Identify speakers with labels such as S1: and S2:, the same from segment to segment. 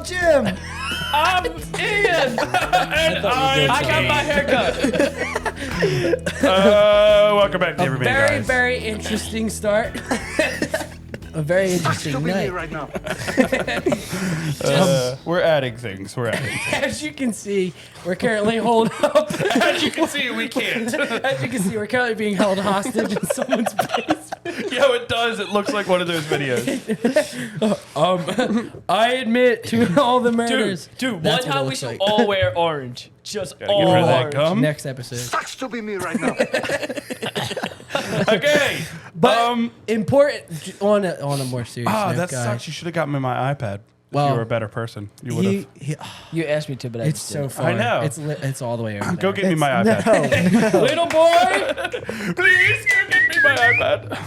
S1: Jim.
S2: I'm Ian. And I got my haircut.
S3: Welcome back to everybody, guys.
S4: Very interesting start. A very interesting night.
S5: right now.
S3: We're adding things.
S4: As you can see, we're currently holding up.
S3: As you can see, we can't.
S4: As you can see, we're currently being held hostage in someone's basement.
S3: Yo, it does. It looks like one of those videos.
S4: I admit to all the murders.
S2: Dude, one
S4: That's what it
S2: time we
S4: looks
S2: should
S4: like.
S2: all wear orange. Just
S3: Gotta
S2: all
S3: get rid of that
S2: orange.
S3: gum.
S4: Next episode.
S5: Sucks to be me right now.
S3: Okay.
S4: But important on a more serious note,
S3: that
S4: guys.
S3: sucks. You should have got me my iPad.
S4: Well,
S3: if you were a better person, you would have.
S2: You asked me to, but I
S4: It's
S2: just
S4: so
S2: didn't.
S4: far.
S3: I know.
S4: It's all the way over
S3: Go
S4: there.
S3: get me my iPad.
S2: Little boy.
S3: Please go get me my iPad.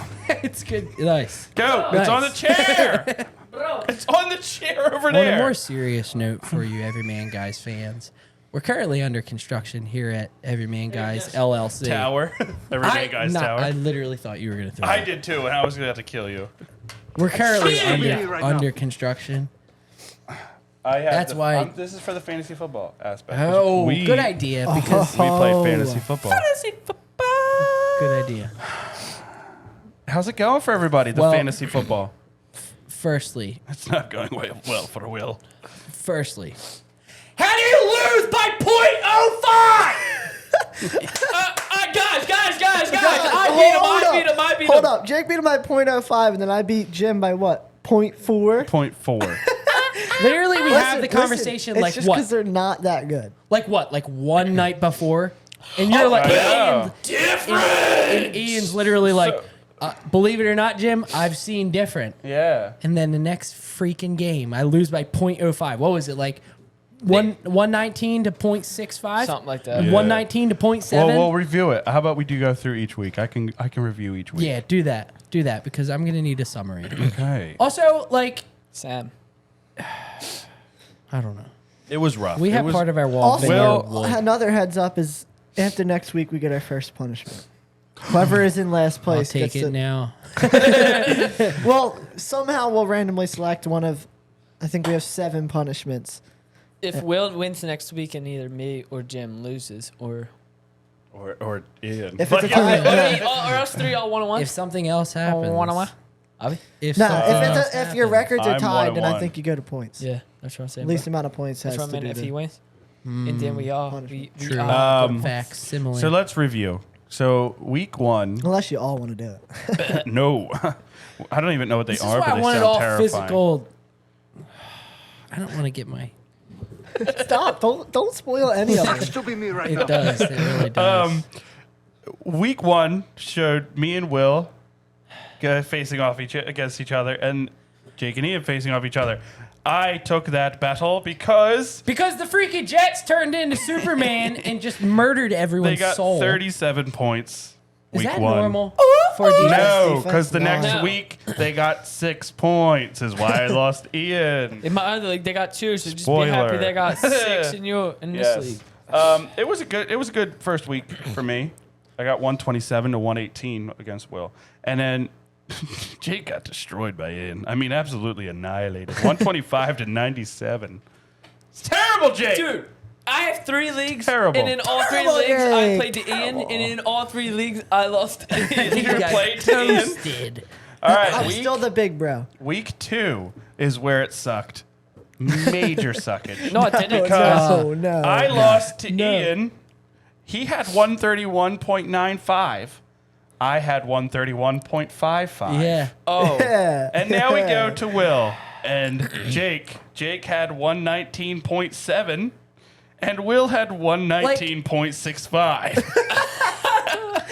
S4: It's good. Nice.
S3: Go.
S4: Nice.
S3: It's on the chair.
S2: Bro.
S3: It's on the chair over
S4: On
S3: there.
S4: a more serious note for you Everyman Guys fans, we're currently under construction here at Everyman Guys LLC.
S3: Tower. Everyday guy's tower.
S4: I literally thought you were going to throw
S3: I
S4: it.
S3: did too, and I was gonna have to kill you.
S4: We're currently
S5: Yeah. Right now.
S4: under construction.
S3: I have
S4: That's why-
S3: this is for the fantasy football aspect.
S4: Oh,
S3: we,
S4: good idea. Because
S3: We played fantasy football.
S4: good idea.
S3: How's it going for everybody? The
S4: Well-
S3: fantasy football.
S4: Firstly,
S3: It's not going well for Will.
S2: How do you lose by .05? Guys. I beat him.
S1: Hold up. Jake beat him by .05, and then I beat Jim by what? .4?
S3: 0.4.
S4: literally we have the
S1: Listen,
S4: conversation
S1: it's
S4: like
S1: just
S4: what?
S1: because they're not that good.
S4: Like what? Like one night before? And you're like,
S3: know.
S4: and Ian's literally like, believe it or not, Jim, I've seen different.
S3: Yeah.
S4: And then the next freaking game, I lose by .05. What was it, like 119 to .65?
S2: Something like that.
S3: Yeah.
S4: 119 to .7?
S3: Well, we'll review it. How about we do go through each week? I can review each week.
S4: Yeah, do that. Do that because I'm going to need a summary.
S3: Okay.
S4: Also, like,
S2: Sam.
S4: I don't know.
S3: It was rough.
S4: We
S3: It
S4: have
S3: was,
S4: part of our wall.
S1: Also,
S3: Well-
S1: another heads up is after next week we get our first punishment. Whoever is in last
S4: I'll
S1: place
S4: take
S1: gets
S4: it
S1: to,
S4: now.
S1: Well, somehow we'll randomly select one of. I think we have 7 punishments.
S2: If Will wins next week and either me or Jim loses, or
S3: or Ian.
S1: If it's a
S3: Like,
S1: tie, no,
S2: or us three all 1-1.
S4: If something else happens.
S2: 1-1. Abi?
S4: If
S1: no,
S4: something else
S1: if your
S4: happens.
S1: records are
S3: I'm
S1: tied, then I
S3: 1-1.
S1: think you go to points.
S2: Yeah, that's what I'm saying.
S1: Least
S2: bro.
S1: amount of points has
S2: That's what I
S1: to
S2: meant.
S1: do
S2: If he
S1: the-
S2: wins, and then we all
S1: Punishment.
S2: we
S4: True.
S2: all
S4: Facsimile.
S3: So let's review. So week 1.
S1: Unless you all want to do it.
S3: No. I don't even know what they
S4: this is
S3: are,
S4: why
S3: but
S4: I
S3: they
S4: want it
S3: sound
S4: all
S3: terrifying.
S4: physical. I don't want to get my.
S1: Stop! Don't spoil any of
S5: Sucks
S1: it.
S5: to be me right
S4: It
S5: now.
S4: does. It really does.
S3: Week 1 showed me and Will facing off against each other, and Jake and Ian facing off each other. I took that battle because
S4: Because the freaking Jets turned into Superman and just murdered
S3: they
S4: everyone's
S3: got
S4: soul.
S3: 37 points.
S4: Is
S3: week
S4: that
S3: 1.
S4: normal for defense?
S3: No,
S1: Defense?
S3: because the next
S2: No.
S3: week they got 6 points. Is why I lost Ian.
S2: In my other league, they got 2, so just
S3: Spoiler.
S2: be happy they got 6 in this league.
S3: It was a good first week for me. I got 127 to 118 against Will, and then Jake got destroyed by Ian. I mean, absolutely annihilated. 125 to 97. It's terrible, Jake.
S2: Dude, I have 3 leagues,
S3: Terrible.
S2: and in all 3
S1: Terrible,
S2: leagues, I
S1: Jake.
S2: played to Ian, and in all 3 leagues, I lost to Ian.
S4: You got
S3: played to Ian.
S4: toasted.
S3: All right,
S1: I'm still the big bro.
S3: week 2 is where it sucked. Major suckage.
S2: No, I didn't.
S3: Because
S1: no.
S3: I lost to
S1: No.
S3: Ian. He had 131.95. I had 131.55.
S4: Yeah.
S2: Oh,
S1: Yeah.
S3: And now we go to Will and Jake. Jake had 119.7 and Will had 119.65.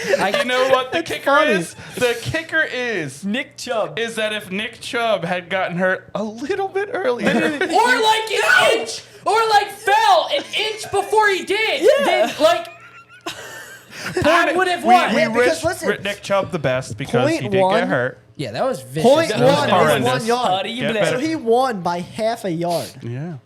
S3: You know what the kicker
S1: funny.
S3: is? The kicker is
S2: Nick Chubb.
S3: that if Nick Chubb had gotten hurt a little bit earlier,
S4: Or like an inch, or like fell an inch before he did. Yeah. Then like I would have won.
S3: we
S1: Yeah, because
S3: wished
S1: listen,
S3: Nick Chubb the best because he
S1: point
S3: did
S1: one-
S3: get hurt.
S4: Yeah, that was vicious.
S1: Point
S3: That
S1: one
S3: was
S1: is
S3: horrendous.
S1: 1 yard.
S2: How do you
S3: Get
S2: blame?
S3: better.
S1: So he won by half a yard.
S3: Yeah.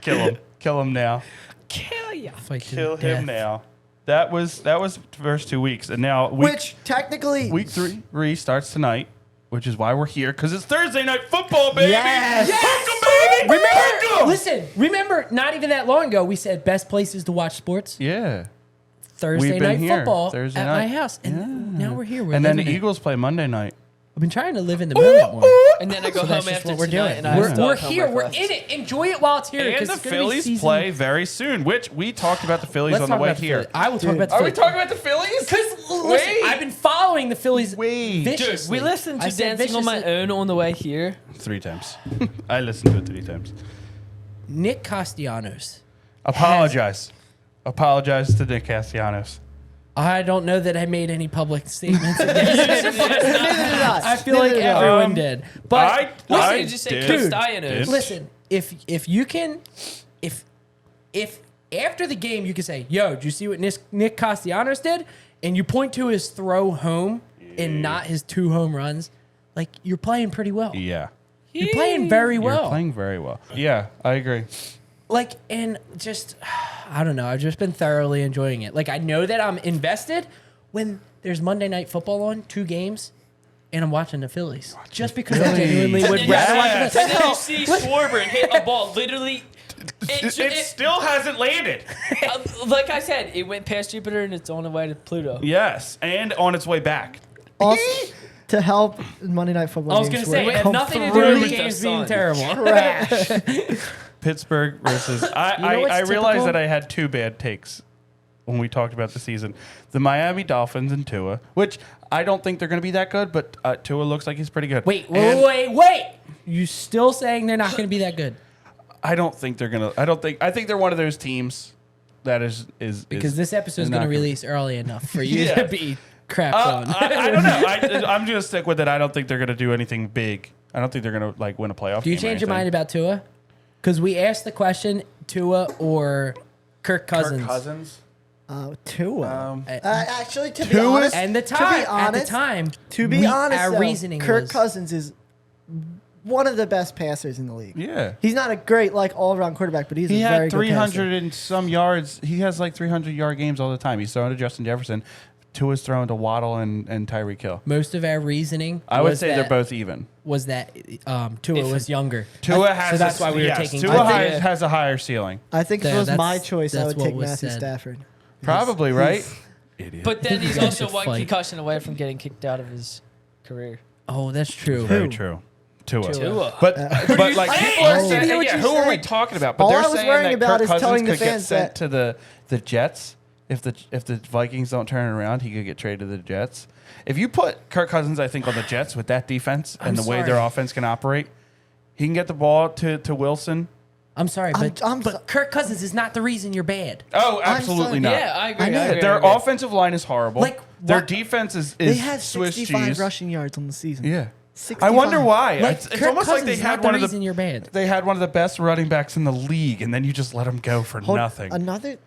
S3: Kill him. Kill him now.
S2: Kill ya.
S4: Fight to
S3: Kill
S4: the
S3: him
S4: death.
S3: now. That was the first 2 weeks, and now
S1: Which technically,
S3: week 3 starts tonight which is why we're here, because it's Thursday night football, baby.
S1: Yes.
S3: Welcome, baby. Welcome.
S4: Remember, not even that long ago, we said best places to watch sports.
S3: Yeah.
S4: Thursday
S3: We've been
S4: night
S3: here
S4: football
S3: Thursday
S4: at
S3: night.
S4: my house, and now we're here. We're
S3: And then the
S4: living it.
S3: Eagles play Monday night.
S4: I've been trying to live in the moment more.
S2: And then I go
S4: So that's
S2: home
S4: just
S2: after
S4: what we're
S2: tonight,
S4: doing.
S2: and I
S4: We're
S2: still have
S4: here.
S2: homework
S4: We're
S2: left.
S4: in it. Enjoy it while it's here.
S3: And
S4: 'cause
S3: the
S4: it's gonna be
S3: Phillies
S4: season-
S3: play very soon, which we talked about the Phillies
S4: Let's
S3: on the
S4: talk
S3: way
S4: about the
S3: here.
S4: Phillies. I will talk about the
S3: Are we
S4: Phillies.
S3: talking about the Phillies?
S4: Because listen,
S3: Wait.
S4: I've been following the Phillies
S3: Wait.
S4: viciously.
S2: We listened
S4: I
S2: to
S4: said
S2: Dancing on My
S4: viciously.
S2: Own on the way here.
S3: 3 times. I listened to it 3 times.
S4: Nick Castellanos.
S3: Apologize to Nick Castellanos.
S4: I don't know that I made any public statements against it.
S1: Neither did I.
S4: I feel like
S1: Neither did I.
S4: everyone did. But
S3: I
S2: Listen, you just say
S3: did.
S2: Castellanos.
S4: listen, if you can, if after the game you can say, "Yo, did you see what Nick Castellanos did?" and you point to his throw home and not his 2 home runs, like you're playing pretty well.
S3: Yeah.
S4: You're playing very well.
S3: You're playing very well. Yeah, I agree.
S4: Like, and just, I don't know. I've just been thoroughly enjoying it. Like, I know that I'm invested when there's Monday Night Football on, 2 games, and I'm watching the Phillies. Just because I genuinely would
S2: And
S4: rather watch
S3: Yes.
S4: the
S2: And then you
S4: Phillies.
S2: see Schwarber hit a ball literally.
S3: It still hasn't landed.
S2: Like I said, it went past Jupiter and it's on the way to Pluto.
S3: Yes, and on its way back.
S1: Also, to help Monday Night Football
S4: I was
S1: games
S4: going to say,
S1: were
S4: it had nothing to do with the
S2: completely
S4: games being
S2: sun.
S4: terrible.
S1: trash.
S3: Pittsburgh versus.
S4: You know
S3: I
S4: what's
S3: realized
S4: typical?
S3: that I had 2 bad takes when we talked about the season. The Miami Dolphins and Tua, which I don't think they're going to be that good, but Tua looks like he's pretty good. And
S4: Wait. You still saying they're not going to be that good?
S3: I don't think they're going to. I think they're one of those teams that is
S4: Because this episode is
S3: not
S4: going to
S3: gonna-
S4: release early enough for you
S3: Yeah.
S4: to be crapped on.
S3: I don't know. I'm going to stick with it. I don't think they're going to do anything big. I don't think they're going to like win a playoff.
S4: Do you
S3: game or
S4: change your
S3: anything.
S4: mind about Tua? Because we asked the question, Tua or Kirk Cousins.
S3: Kirk Cousins.
S1: Tua.
S4: Uh,
S1: Actually, to be
S3: Tua-
S1: honest,
S4: and the
S1: to
S4: time,
S1: be honest,
S4: at the time,
S1: to be honest,
S4: our
S1: though,
S4: reasoning
S1: Kirk
S4: was,
S1: Cousins is one of the best passers in the league.
S3: Yeah.
S1: He's not a great all-around quarterback, but he's
S3: He
S1: a very
S3: had
S1: good passer.
S3: 300 and some yards. He has like 300-yard games all the time. He's throwing to Justin Jefferson. Tua's throwing to Waddle and Tyreek Hill.
S4: most of our reasoning
S3: I would
S4: was
S3: say
S4: that,
S3: they're both even.
S4: was that Tua was younger.
S3: Tua has
S4: so that's
S3: a,
S4: why we were
S3: yes,
S4: taking
S3: Tua
S4: Tua.
S3: has a higher ceiling.
S1: I think if
S4: Yeah,
S1: it was my
S4: that's-
S1: choice, I
S4: that's
S1: would
S4: what
S1: take
S4: was
S1: Matthew
S4: said.
S1: Stafford.
S3: Probably, right? Idiot.
S2: But then he's
S4: guys
S2: also
S4: should
S2: one
S4: fight.
S2: concussion away from getting kicked out of his career.
S4: Oh, that's true.
S3: Very true. Tua.
S2: Tua.
S3: But like people are
S1: I didn't
S3: saying,
S1: hear what
S3: yeah,
S1: you
S3: who are we
S1: said.
S3: talking about? But
S1: All
S3: they're
S1: I was
S3: saying
S1: worrying
S3: that
S1: about
S3: Kirk
S1: is
S3: Cousins
S1: telling the
S3: could get
S1: fans
S3: sent
S1: that-
S3: to the Jets. If the Vikings don't turn it around, he could get traded to the Jets. If you put Kirk Cousins, I think, on the Jets with that defense and
S4: I'm
S3: the way their
S4: sorry.
S3: offense can operate, he can get the ball to Wilson.
S4: I'm sorry, but
S1: I'm
S4: but Kirk Cousins is not the reason you're bad.
S3: Oh,
S1: I'm
S3: absolutely
S1: sorry.
S3: not.
S2: Yeah, I agree.
S1: I know.
S2: I agree,
S3: Their
S2: I agree.
S3: offensive line is horrible.
S4: Like,
S3: their
S4: what-
S3: defense is
S1: They had
S3: Swiss
S1: 65
S3: cheese.
S1: rushing yards on the season.
S3: Yeah.
S1: 65.
S3: I wonder why.
S4: Like,
S3: it's
S4: Kirk
S3: almost like
S4: Cousins
S3: they
S4: is
S3: had
S4: not
S3: one
S4: the
S3: of the
S4: reason you're bad.
S3: They had one of the best running backs in the league, and then you just let him go for
S1: Hold-
S3: nothing.
S1: Another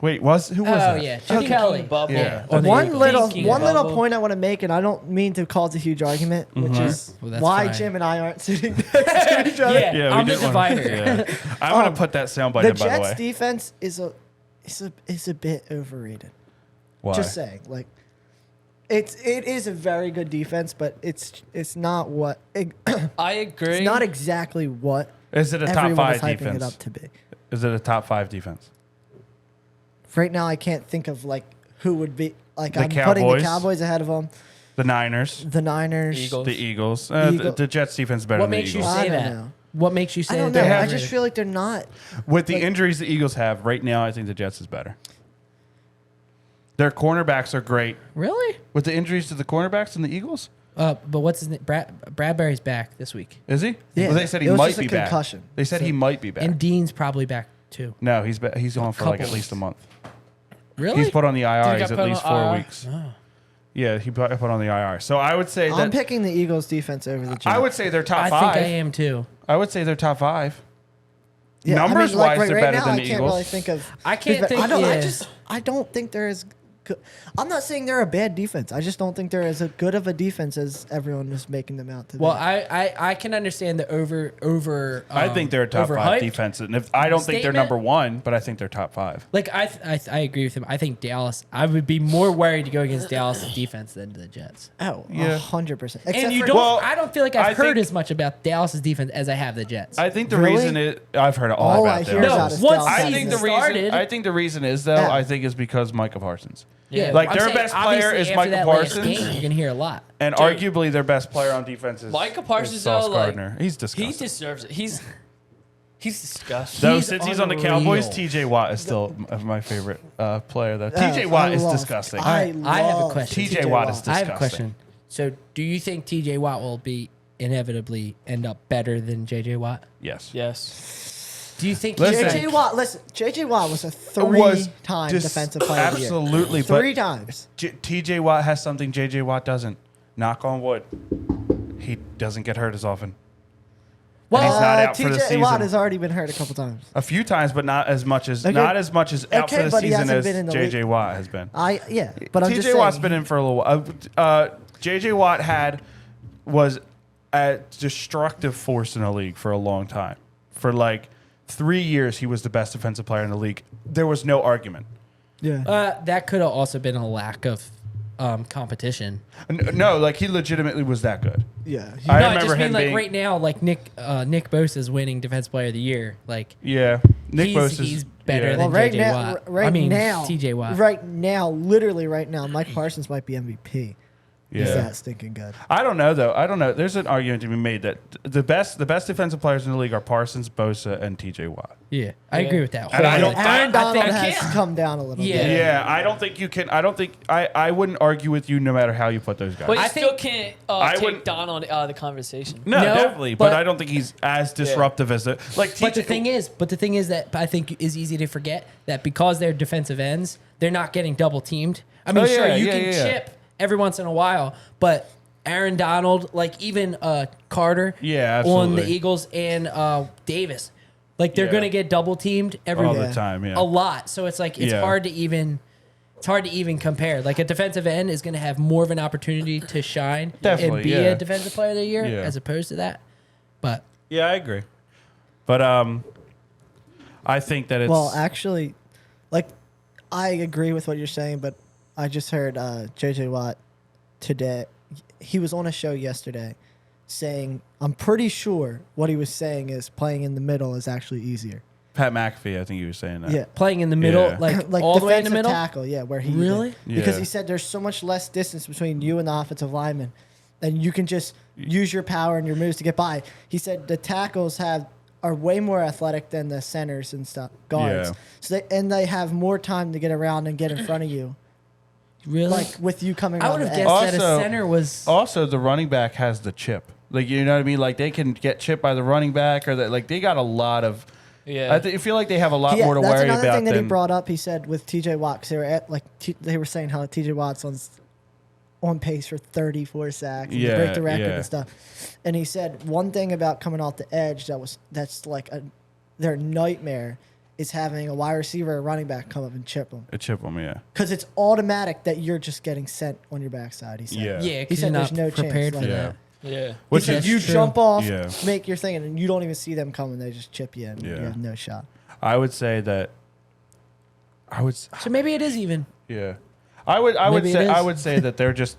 S3: Wait, who was
S4: Oh
S3: that?
S4: yeah,
S2: Thinking
S4: Joe Kelly.
S2: bubble.
S3: Yeah.
S4: On the
S1: one
S4: Eagles.
S1: little
S2: Thinking
S1: one little
S2: bubble.
S1: point I want to make, and I don't mean to cause a huge argument, which is
S4: Well, that's
S1: why
S4: fine.
S1: Jim and I aren't sitting next to each other.
S4: Yeah, I'm the divider.
S3: Yeah. I'm gonna put that soundbite
S1: The
S3: in, by the way.
S1: Jets defense is a bit overrated.
S3: Why?
S1: Just saying, like it is a very good defense, but it's not what
S2: I agree.
S1: it's not exactly what
S3: Is it a top
S1: everyone is
S3: 5
S1: hyping it
S3: defense?
S1: up to be.
S3: Is it a top 5 defense?
S1: Right now, I can't think of like who would be like.
S3: The
S1: I'm putting the
S3: Cowboys?
S1: Cowboys ahead of them.
S3: The Niners,
S1: The Niners.
S2: Eagles.
S3: the Eagles.
S1: Eagle-
S3: The Jets defense is better
S4: What
S3: than the
S4: makes you
S3: Eagles.
S1: I
S4: say
S1: don't
S4: that?
S1: know.
S4: What makes you
S1: I
S4: say
S1: don't
S4: that?
S1: know.
S4: they're
S1: I
S4: overrated?
S1: just feel like they're not.
S3: With the
S1: like-
S3: injuries the Eagles have right now, I think the Jets is better. Their cornerbacks are great.
S4: Really.
S3: With the injuries to the cornerbacks and the Eagles,
S4: But what's his name? Bradbury's back this week,
S3: is he?
S1: Yeah.
S3: Well, they said he
S1: It was
S3: might
S1: just a
S3: be back.
S1: concussion.
S3: They said
S4: So-
S3: he might be back.
S4: and Dean's probably back too.
S3: No, he's on for like at
S4: Couple
S3: least a month.
S4: Really?
S3: He's put on the IR.
S2: Did he
S3: He's
S2: get
S3: at
S2: put
S3: least
S2: on
S3: 4
S2: IR?
S3: weeks. Yeah, he put on the IR. So I would say
S1: I'm
S3: that
S1: picking the Eagles defense over the Jets.
S3: I would say they're top
S4: I
S3: 5.
S4: think I am too.
S3: I would say they're top 5.
S1: Yeah,
S3: Numbers-wise, they're better
S1: now,
S3: than
S1: I
S3: the
S1: can't
S3: Eagles.
S1: really think of.
S4: I can't think.
S1: I don't.
S4: yeah.
S1: I don't think they're as good. I'm not saying they're a bad defense. I just don't think they're as good of a defense as everyone was making them out to be.
S4: Well, I can understand the over.
S3: I think they're a top 5
S4: overhyped
S3: defense, and if I don't think they're
S4: statement.
S3: number 1, but I think they're top 5.
S4: Like I agree with him. I think Dallas. I would be more worried to go against Dallas' defense than the Jets.
S1: Oh,
S3: Yeah.
S1: 100%.
S4: And you
S1: for-
S4: don't.
S3: Well,
S4: I don't feel like
S3: I
S4: I've heard
S3: think-
S4: as much about Dallas' defense as I have the Jets.
S3: I think the
S1: Really?
S3: reason it I've heard all
S1: All
S3: about
S1: I
S3: that.
S1: hear
S4: No,
S1: about is
S4: once
S1: Dallas
S3: I
S4: season
S3: think the
S1: defense.
S3: reason
S4: started-
S3: I think the reason is though
S1: Yeah.
S3: I think is because Micah Parsons.
S2: Yeah.
S3: Like
S4: I'm
S3: their
S4: saying,
S3: best player
S4: obviously,
S3: is
S4: after
S3: Micah
S4: that last
S3: Parsons,
S4: game, you're gonna hear a lot.
S3: and
S2: Dude.
S3: arguably their best player on defense is
S2: Micah Parsons,
S3: is Sauce
S2: though, like,
S3: Gardner. He's
S2: He
S3: disgusting.
S2: deserves it. He's disgusting.
S3: Though
S4: He's
S3: since he's on the
S4: unreal.
S3: Cowboys, T.J. Watt is still my favorite player. Though
S1: Oh,
S3: T.J. Watt
S1: I
S3: is
S1: love-
S3: disgusting.
S4: I have a
S1: love
S4: question.
S3: T.J. Watt is
S4: I have a
S3: disgusting.
S4: question. So, do you think T.J. Watt will be inevitably end up better than J.J. Watt?
S3: Yes.
S2: Yes.
S4: Do you think
S3: Listen.
S1: J.J. Watt, listen, J.J. Watt was a
S3: Was
S1: three-time
S3: dis-
S1: defensive player of the year.
S3: Absolutely,
S1: Three
S3: but
S1: times.
S3: T.J. Watt has something J.J. Watt doesn't. Knock on wood. He doesn't get hurt as often.
S4: Well,
S3: he's not out for the
S1: T.J.
S3: season.
S1: Watt has already been hurt a couple times.
S3: A few times, but not as much as
S1: Okay.
S3: out for the
S1: Okay, but he
S3: season
S1: hasn't
S3: as
S1: been in the
S3: J.J.
S1: league.
S3: Watt has been.
S1: But I'm just
S3: T.J.
S1: saying.
S3: Watt's been in for a little while. J.J. Watt was a destructive force in the league for a long time. For like 3 years, he was the best defensive player in the league. There was no argument.
S1: Yeah.
S4: that could have also been a lack of competition.
S3: No, like he legitimately was that good.
S1: Yeah.
S3: I
S4: No, I
S3: remember
S4: just mean
S3: him
S4: like
S3: being
S4: right now, like Nick Bosa is winning Defensive Player of the Year. Like
S3: yeah. Nick
S4: he's
S3: Bosa's
S4: better
S3: yeah.
S4: than
S1: right
S4: J.J.
S1: now,
S4: Watt.
S1: right
S4: I mean,
S1: now,
S4: T.J. Watt.
S1: Right now, literally right now, Mike Parsons might be MVP. He's
S3: Yeah.
S1: that stinking good.
S3: I don't know though. I don't know. There's an argument to be made that the best defensive players in the league are Parsons, Bosa, and T.J. Watt.
S4: Yeah, I
S2: Yeah.
S4: agree with that.
S3: And I don't-
S4: wholeheartedly.
S1: Aaron Donald
S4: I
S1: has
S4: can't-
S1: come down a little
S4: Yeah.
S1: bit.
S3: Yeah, I don't think you can. I don't think I wouldn't argue with you no matter how you put those guys.
S2: But you
S4: I
S2: still
S4: think-
S2: can't
S3: I
S2: take
S3: wouldn't-
S2: Donald out of the conversation.
S3: no,
S4: No,
S3: definitely, but
S4: but-
S3: I don't think he's as disruptive as the like.
S4: But the thing is that I think is easy to forget that because they're defensive ends, they're not getting double teamed. I mean,
S3: Oh,
S4: sure,
S3: yeah,
S4: you
S3: yeah,
S4: can
S3: yeah.
S4: chip every once in a while, but Aaron Donald, like even Carter,
S3: Yeah,
S4: on the
S3: absolutely.
S4: Eagles and Davis, like they're
S3: Yeah.
S4: gonna get double teamed every
S3: all
S1: Yeah.
S3: the time, yeah.
S4: a lot. So it's like it's
S3: Yeah.
S4: hard to even. It's hard to even compare. Like a defensive end is going to have more of an opportunity to shine
S3: Definitely,
S4: and be
S3: yeah.
S4: a defensive player of the year
S3: Yeah.
S4: as opposed to that. But
S3: Yeah, I agree. But I think that it's
S1: Well, actually, like, I agree with what you're saying, but I just heard J.J. Watt today. He was on a show yesterday saying, I'm pretty sure what he was saying is playing in the middle is actually easier.
S3: Pat McAfee. I think he was saying that.
S1: Yeah.
S4: playing in the middle,
S3: Yeah.
S4: like all the way in the
S1: defensive
S4: middle.
S1: tackle, yeah, where he
S4: Really?
S1: because
S3: Yeah.
S1: he said there's so much less distance between you and the offensive lineman, and you can just use your power and your moves to get by. He said the tackles are way more athletic than the centers and stuff guards,
S3: Yeah.
S1: so they have more time to get around and get in front of you,
S4: Really?
S1: like with you coming.
S4: I
S1: around
S4: would have
S1: the
S4: guessed
S1: edge.
S4: that a
S3: Also-
S4: center was.
S3: Also, the running back has the chip. Like you know what I mean? Like they can get chipped by the running back, or that like they got a lot of.
S2: Yeah.
S3: I feel like they have a lot
S1: Yeah,
S3: more to
S1: that's
S3: worry
S1: another
S3: about
S1: thing that he
S3: than.
S1: brought up. He said with T.J. Watt, 'cause they were at like they were saying how T.J. Watt's on pace for 34 sacks and to
S3: Yeah,
S1: break the record
S3: yeah.
S1: and stuff. And he said one thing about coming off the edge that's like their nightmare is having a wide receiver or running back come up and chip them
S3: A chip them, yeah.
S1: because it's automatic that you're just getting sent on your backside. He said.
S3: Yeah.
S4: Yeah,
S1: He
S4: because
S1: said
S4: you're not
S1: there's no
S4: prepared
S1: chance.
S4: for
S1: Like,
S3: Yeah.
S4: that.
S2: yeah.
S3: Which
S1: he said
S3: is
S1: you
S4: true.
S1: jump off,
S3: Yeah.
S1: make your thing, and you don't even see them coming. They just chip you, and you
S3: Yeah.
S1: have no shot.
S3: I would say that.
S4: So maybe it is even.
S3: Yeah. I would
S4: Maybe it
S3: say
S4: is.
S3: that they're just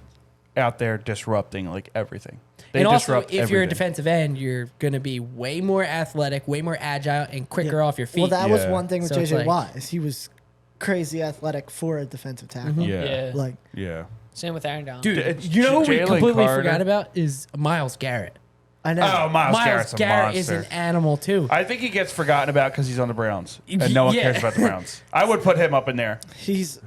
S3: out there disrupting like everything. They
S4: And also, if
S3: disrupt
S4: you're a
S3: everything.
S4: defensive end, you're going to be way more athletic, way more agile, and quicker
S1: Yeah.
S4: off your feet.
S1: Well, that was
S3: Yeah.
S1: one thing with
S4: So it's
S1: J.J.
S4: like-
S1: Watt is he was crazy athletic for a defensive tackle.
S3: Yeah.
S2: Yeah.
S1: Like
S3: Yeah.
S2: Same with Aaron Donald.
S4: Dude,
S3: It's
S4: you know who we
S3: Jalen
S4: completely
S3: Carter.
S4: forgot about is Myles Garrett.
S1: I know.
S3: Oh, Miles Garrett's a
S4: Garrett is
S3: monster.
S4: an animal too.
S3: I think he gets forgotten about because he's on the Browns, and no one
S4: Yeah.
S3: cares about the Browns. I would put him up in there.
S1: He's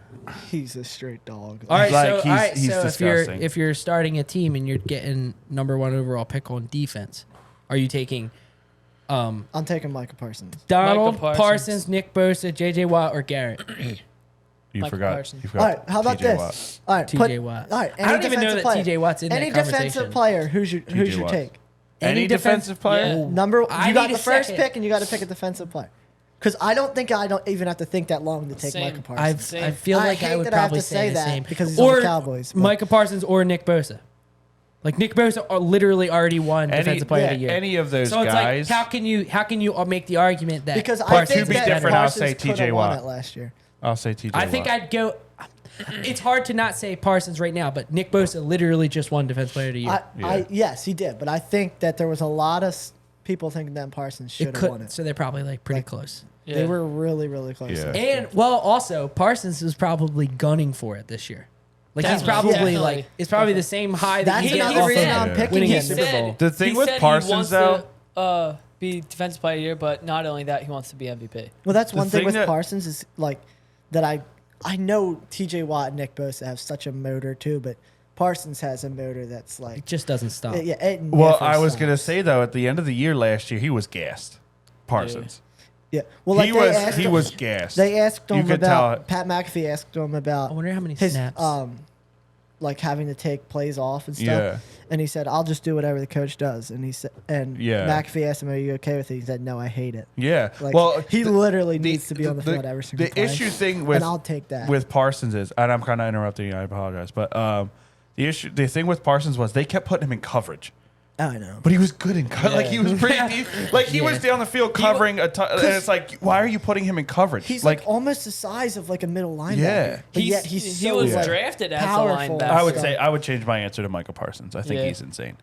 S1: a straight dog.
S4: All right,
S3: Like,
S4: so,
S3: he's-
S4: all right,
S3: he's
S4: so
S3: disgusting.
S4: if you're starting a team and you're getting number 1 overall pick on defense, are you taking
S1: I'm taking Micah Parsons.
S4: Donald,
S2: Michael
S4: Parsons.
S2: Parsons.
S4: Nick Bosa, J.J. Watt, or Garrett?
S3: You
S2: Michael
S3: forgot.
S2: Parsons.
S3: You
S1: All
S3: forgot
S1: right, how about
S3: TJ
S1: this?
S3: Watt.
S1: All right,
S4: T.J. Watt.
S1: All right,
S4: I don't even know
S1: defensive
S4: that
S1: player.
S4: T.J. Watt's in
S1: any
S4: that
S1: defensive
S4: conversation.
S1: player. Who's your
S3: Watt.
S1: take?
S3: Any defensive player?
S2: Yeah.
S1: Number
S4: I
S1: you got
S4: need
S1: the
S4: a
S1: first
S4: second.
S1: pick, and you got to pick a defensive player. Because I don't even have to think that long to take
S2: Same.
S1: Micah Parsons.
S2: Same.
S4: I feel
S1: I
S4: like
S1: hate
S4: I would
S1: that I have
S4: probably
S1: to say
S4: the
S1: that
S4: same
S1: because he's on the Cowboys, but-
S4: Micah Parsons or Nick Bosa. Like Nick Bosa literally already won Defensive Player of the Year.
S3: Any of those
S4: So it's
S3: guys.
S4: like, how can you make the argument that
S1: Because I
S3: Parts
S1: think
S3: to be
S1: that
S3: different, I'll
S1: Parsons
S3: say
S1: could have
S3: TJ
S1: won
S3: Watt.
S1: it last year.
S3: I'll say TJ.
S4: I think
S3: Watt.
S4: I'd go. It's hard to not say Parsons right now, but Nick Bosa literally just won Defensive Player of the Year.
S1: Yes, he did, but I think that there was a lot of people thinking that Parsons should have won it.
S4: So they're probably like pretty
S1: Like,
S4: close.
S2: Yeah.
S1: They were really, really close.
S3: Yeah.
S1: last year.
S4: And well, also Parsons was probably gunning for it this year. Like he's
S2: Definitely.
S4: probably
S2: Definitely.
S4: like it's probably the same high that
S1: That's
S4: he gets
S1: another
S4: off
S1: reason
S4: of
S1: I'm
S3: Yeah.
S1: picking
S4: winning a
S1: him.
S4: Super Bowl.
S3: The thing
S2: he
S3: with
S2: said
S3: Parsons,
S2: he wants
S3: though-
S2: to be Defensive Player of the Year, but not only that, he wants to be MVP.
S1: Well, that's
S3: The
S1: one thing
S3: thing
S1: with
S3: that-
S1: Parsons is like that I know TJ Watt and Nick Bosa have such a motor too, but Parsons has a motor that's like
S4: It just doesn't stop.
S1: it
S3: Well,
S1: never
S3: I was
S1: stops.
S3: gonna say though, at the end of the year last year, he was gassed. Parsons.
S1: Yeah. Well, like
S3: he
S1: they
S3: was
S1: asked
S3: he
S1: him-
S3: was gassed.
S1: They asked
S3: You
S1: him
S3: could
S1: about
S3: tell-
S1: Pat McAfee asked him about
S4: I wonder how many
S1: his
S4: snaps.
S1: like having to take plays off and stuff.
S3: Yeah.
S1: And he said, "I'll just do whatever the coach does." And he said, and
S3: Yeah.
S1: McAfee asked him, "Are you okay with it?" He said, "No, I hate it."
S3: Yeah.
S1: Like
S3: well,
S1: he literally
S3: the-
S1: needs to be on the field every single
S3: The
S1: play.
S3: issue thing with
S1: and I'll take that.
S3: with Parsons is, and I'm kind of interrupting you. I apologize, but the thing with Parsons was they kept putting him in coverage.
S1: Oh, I know.
S3: But he was good in coverage. Like
S2: Yeah.
S3: he was pretty. Like he was
S4: Yeah.
S3: down the field covering a ton. And it's like, why are you putting him in coverage?
S1: He's like almost the size of like a middle linebacker.
S3: Yeah.
S1: But yet he's
S2: he
S1: so
S2: was
S1: like,
S2: drafted as a
S1: powerful.
S2: linebacker.
S3: I would say I would change my answer to Michael Parsons. I think
S2: Yeah.
S3: he's insane.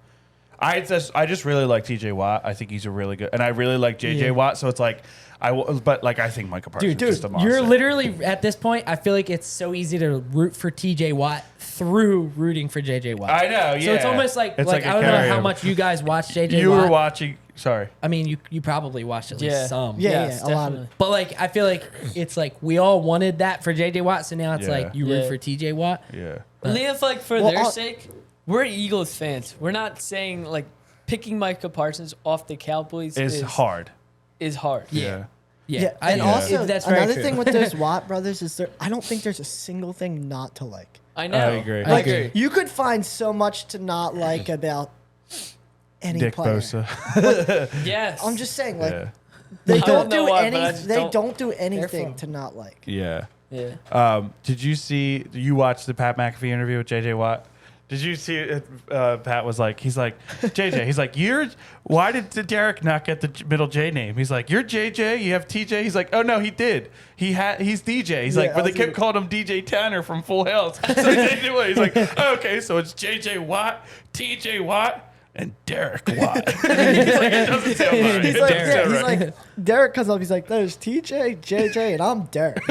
S3: I just really like TJ Watt. I think he's a really good, and I really like JJ Watt. So it's like but like I think Michael Parsons
S4: Dude,
S3: is just a monster.
S4: you're literally at this point. I feel like it's so easy to root for TJ Watt through rooting for JJ Watt.
S3: I know. Yeah.
S4: So it's almost like
S3: It's
S4: like
S3: a
S4: I don't know
S3: carry
S4: how
S3: him.
S4: much you guys watch JJ
S3: You
S4: Watt.
S3: were watching. Sorry.
S4: I mean, you probably watched at least
S2: Yeah.
S4: some.
S1: Yeah,
S2: Yes,
S1: a lot of
S2: definitely.
S4: But like I feel like it's like we all wanted that for JJ Watt, so now it's
S3: Yeah.
S4: like you root
S2: Yeah.
S4: for TJ Watt.
S3: Yeah.
S2: Only if, like, for
S1: Well,
S2: their
S1: I'll-
S2: sake, we're Eagles fans. We're not saying, like, picking Micah Parsons off the Cowboys
S3: It's hard.
S2: is hard.
S3: Yeah.
S4: Yeah,
S1: Yeah, and
S4: I-
S1: also
S4: that's very
S1: another
S4: true.
S1: thing with those Watt brothers is I don't think there's a single thing not to like.
S2: I know.
S3: I agree.
S2: I
S1: Like
S2: agree.
S1: you could find so much to not like about any
S3: Dick
S1: player.
S3: Bosa.
S2: Yes.
S1: I'm just saying, like
S3: Yeah.
S1: they
S2: I
S1: don't
S2: don't know
S1: do
S2: why,
S1: any.
S2: but I just
S1: They
S2: don't
S1: don't do
S2: care
S1: anything
S2: for 'em.
S1: to not like.
S3: Yeah.
S2: Yeah.
S3: Did you watch the Pat McAfee interview with JJ Watt? Did you see it? Pat was like, he's like, JJ, he's like, why did Derek not get the middle J name? He's like, you're JJ, you have TJ. He's like, oh no, he did. He's DJ. He's
S1: Yeah,
S3: like, but
S1: I
S3: they
S1: was
S3: kept calling him DJ Tanner from Full House. So he changed it away. He's like, oh, okay, so it's JJ Watt, TJ Watt, and Derek Watt. He's like, it doesn't sound right.
S1: He's
S3: It
S1: like,
S3: doesn't
S1: yeah,
S3: sound
S1: he's
S3: right.
S1: like, Derek comes up. He's like, there's TJ, JJ, and I'm Derek.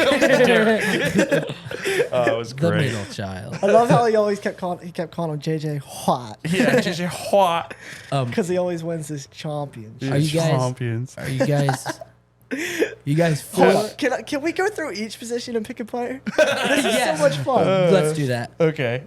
S3: Oh, it was
S4: the
S3: great.
S4: middle child.
S1: I love how he always kept calling him JJ Watt
S3: Yeah, JJ Watt.
S1: because he always wins his championship.
S4: Are you guys-
S3: champions?
S4: Are you guys for?
S1: Can we go through each position and pick a player? This is
S4: Yes.
S1: so much fun.
S4: Let's do that.
S3: Okay.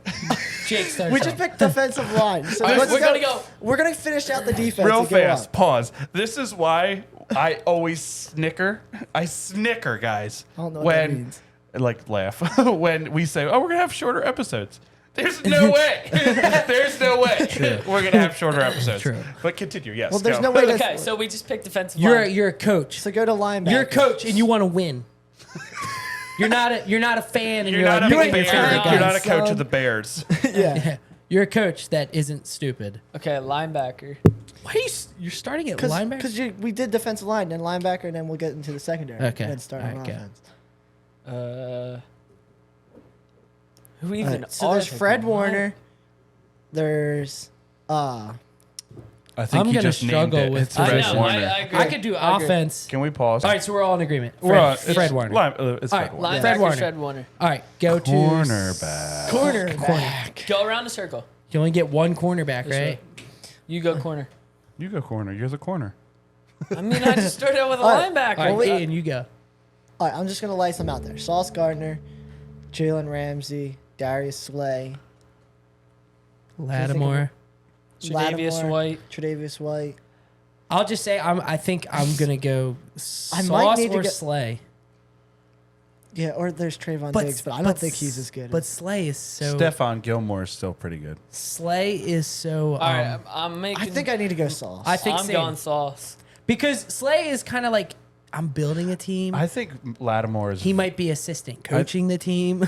S4: Jake starts.
S1: We just
S4: off.
S1: picked defensive line. So
S2: All right,
S1: let's
S2: we're gonna go.
S1: We're gonna finish out the defense.
S3: Real
S1: and go
S3: fast,
S1: up.
S3: pause. This is why I always snicker. I snicker, guys.
S1: I don't know what that
S3: when,
S1: means.
S3: like, laugh when we say, "Oh, we're gonna have shorter episodes." There's no way. There's no way we're gonna have shorter episodes.
S4: True.
S3: But continue. Yes.
S1: Well, there's
S3: go.
S1: no way to.
S2: Okay, so we just picked defensive
S4: You're
S2: line.
S4: you're a coach.
S1: So go to linebacker.
S4: You're a coach and you want to win. You're not a fan and
S3: You're
S4: you're,
S3: not
S4: like,
S3: a
S1: you ain't
S3: bear.
S1: trying to
S3: You're
S1: get
S3: not a coach
S1: some-
S3: of the Bears.
S1: yeah.
S4: You're a coach that isn't stupid.
S2: Okay, linebacker.
S4: Why are you're starting at linebacker?
S1: Because we did defensive line, then linebacker, and then we'll get into the secondary.
S4: Okay.
S1: And then start on
S4: Alright, go.
S1: offense.
S2: Who even
S1: Alright, so
S2: are
S1: there's
S2: they?
S1: Fred Warner. There's
S3: I think
S4: I'm
S3: you
S4: gonna
S3: just named
S4: struggle
S3: it.
S4: with
S3: It's
S2: I
S3: Fred
S2: know.
S3: Warner.
S2: I agree.
S4: I could do
S2: I agree.
S4: offense.
S3: Can we pause?
S4: All right, so we're all in agreement.
S3: We're on.
S4: Fred Warner.
S3: It's
S4: All
S3: Fred
S4: right,
S3: Warner.
S2: Linebacker,
S4: Fred Warner.
S2: Fred Warner.
S4: All right, go to
S3: Cornerback.
S1: cornerback.
S2: Go around the circle.
S4: You only get one cornerback,
S2: That's
S4: right?
S2: You go corner.
S3: You go corner. You're the corner.
S2: I mean, I just started out with a
S1: All right.
S2: linebacker.
S4: All right,
S1: wait.
S4: Ian, you go.
S1: All right, I'm just gonna lay some out there. Sauce Gardner, Jalen Darius Slay,
S4: Lattimore.
S2: Tre'Davious
S1: Lattimore,
S2: White.
S1: Tre'Davious White.
S4: I'll just say I think I'm gonna go
S1: I might
S4: Sauce
S1: need to
S4: or
S1: get-
S4: Slay.
S1: Yeah, or there's Trayvon Diggs, but I don't think he's as good.
S4: But Slay is so.
S3: Stephon Gilmore is still pretty good.
S4: Slay is so.
S2: All right, I'm making.
S1: I think I need to go Sauce.
S4: I think
S2: I'm
S4: same.
S2: going Sauce.
S4: Because Slay is kind of like I'm building a team.
S3: I think Lattimore is.
S4: He might be assistant coaching the team.